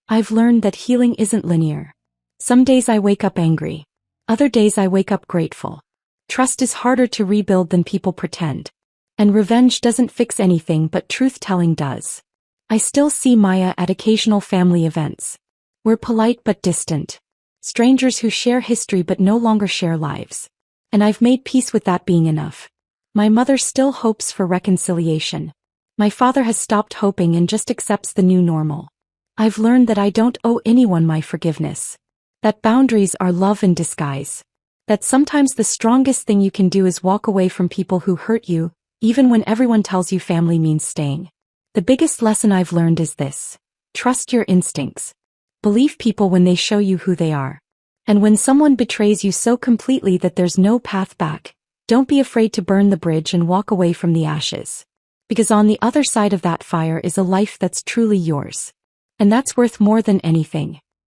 I've learned that healing isn't linear. Some days I wake up angry. Other days I wake up grateful. Trust is harder to rebuild than people pretend. And revenge doesn't fix anything, but truth-telling does. I still see Maya at occasional family events. We're polite but distant. Strangers who share history but no longer share lives. And I've made peace with that being enough. My mother still hopes for reconciliation. My father has stopped hoping and just accepts the new normal. I've learned that I don't owe anyone my forgiveness. That boundaries are love in disguise. That sometimes the strongest thing you can do is walk away from people who hurt you, even when everyone tells you family means staying. The biggest lesson I've learned is this. Trust your instincts. Believe people when they show you who they are. And when someone betrays you so completely that there's no path back, don't be afraid to burn the bridge and walk away from the ashes. Because on the other side of that fire is a life that's truly yours. And that's worth more than anything.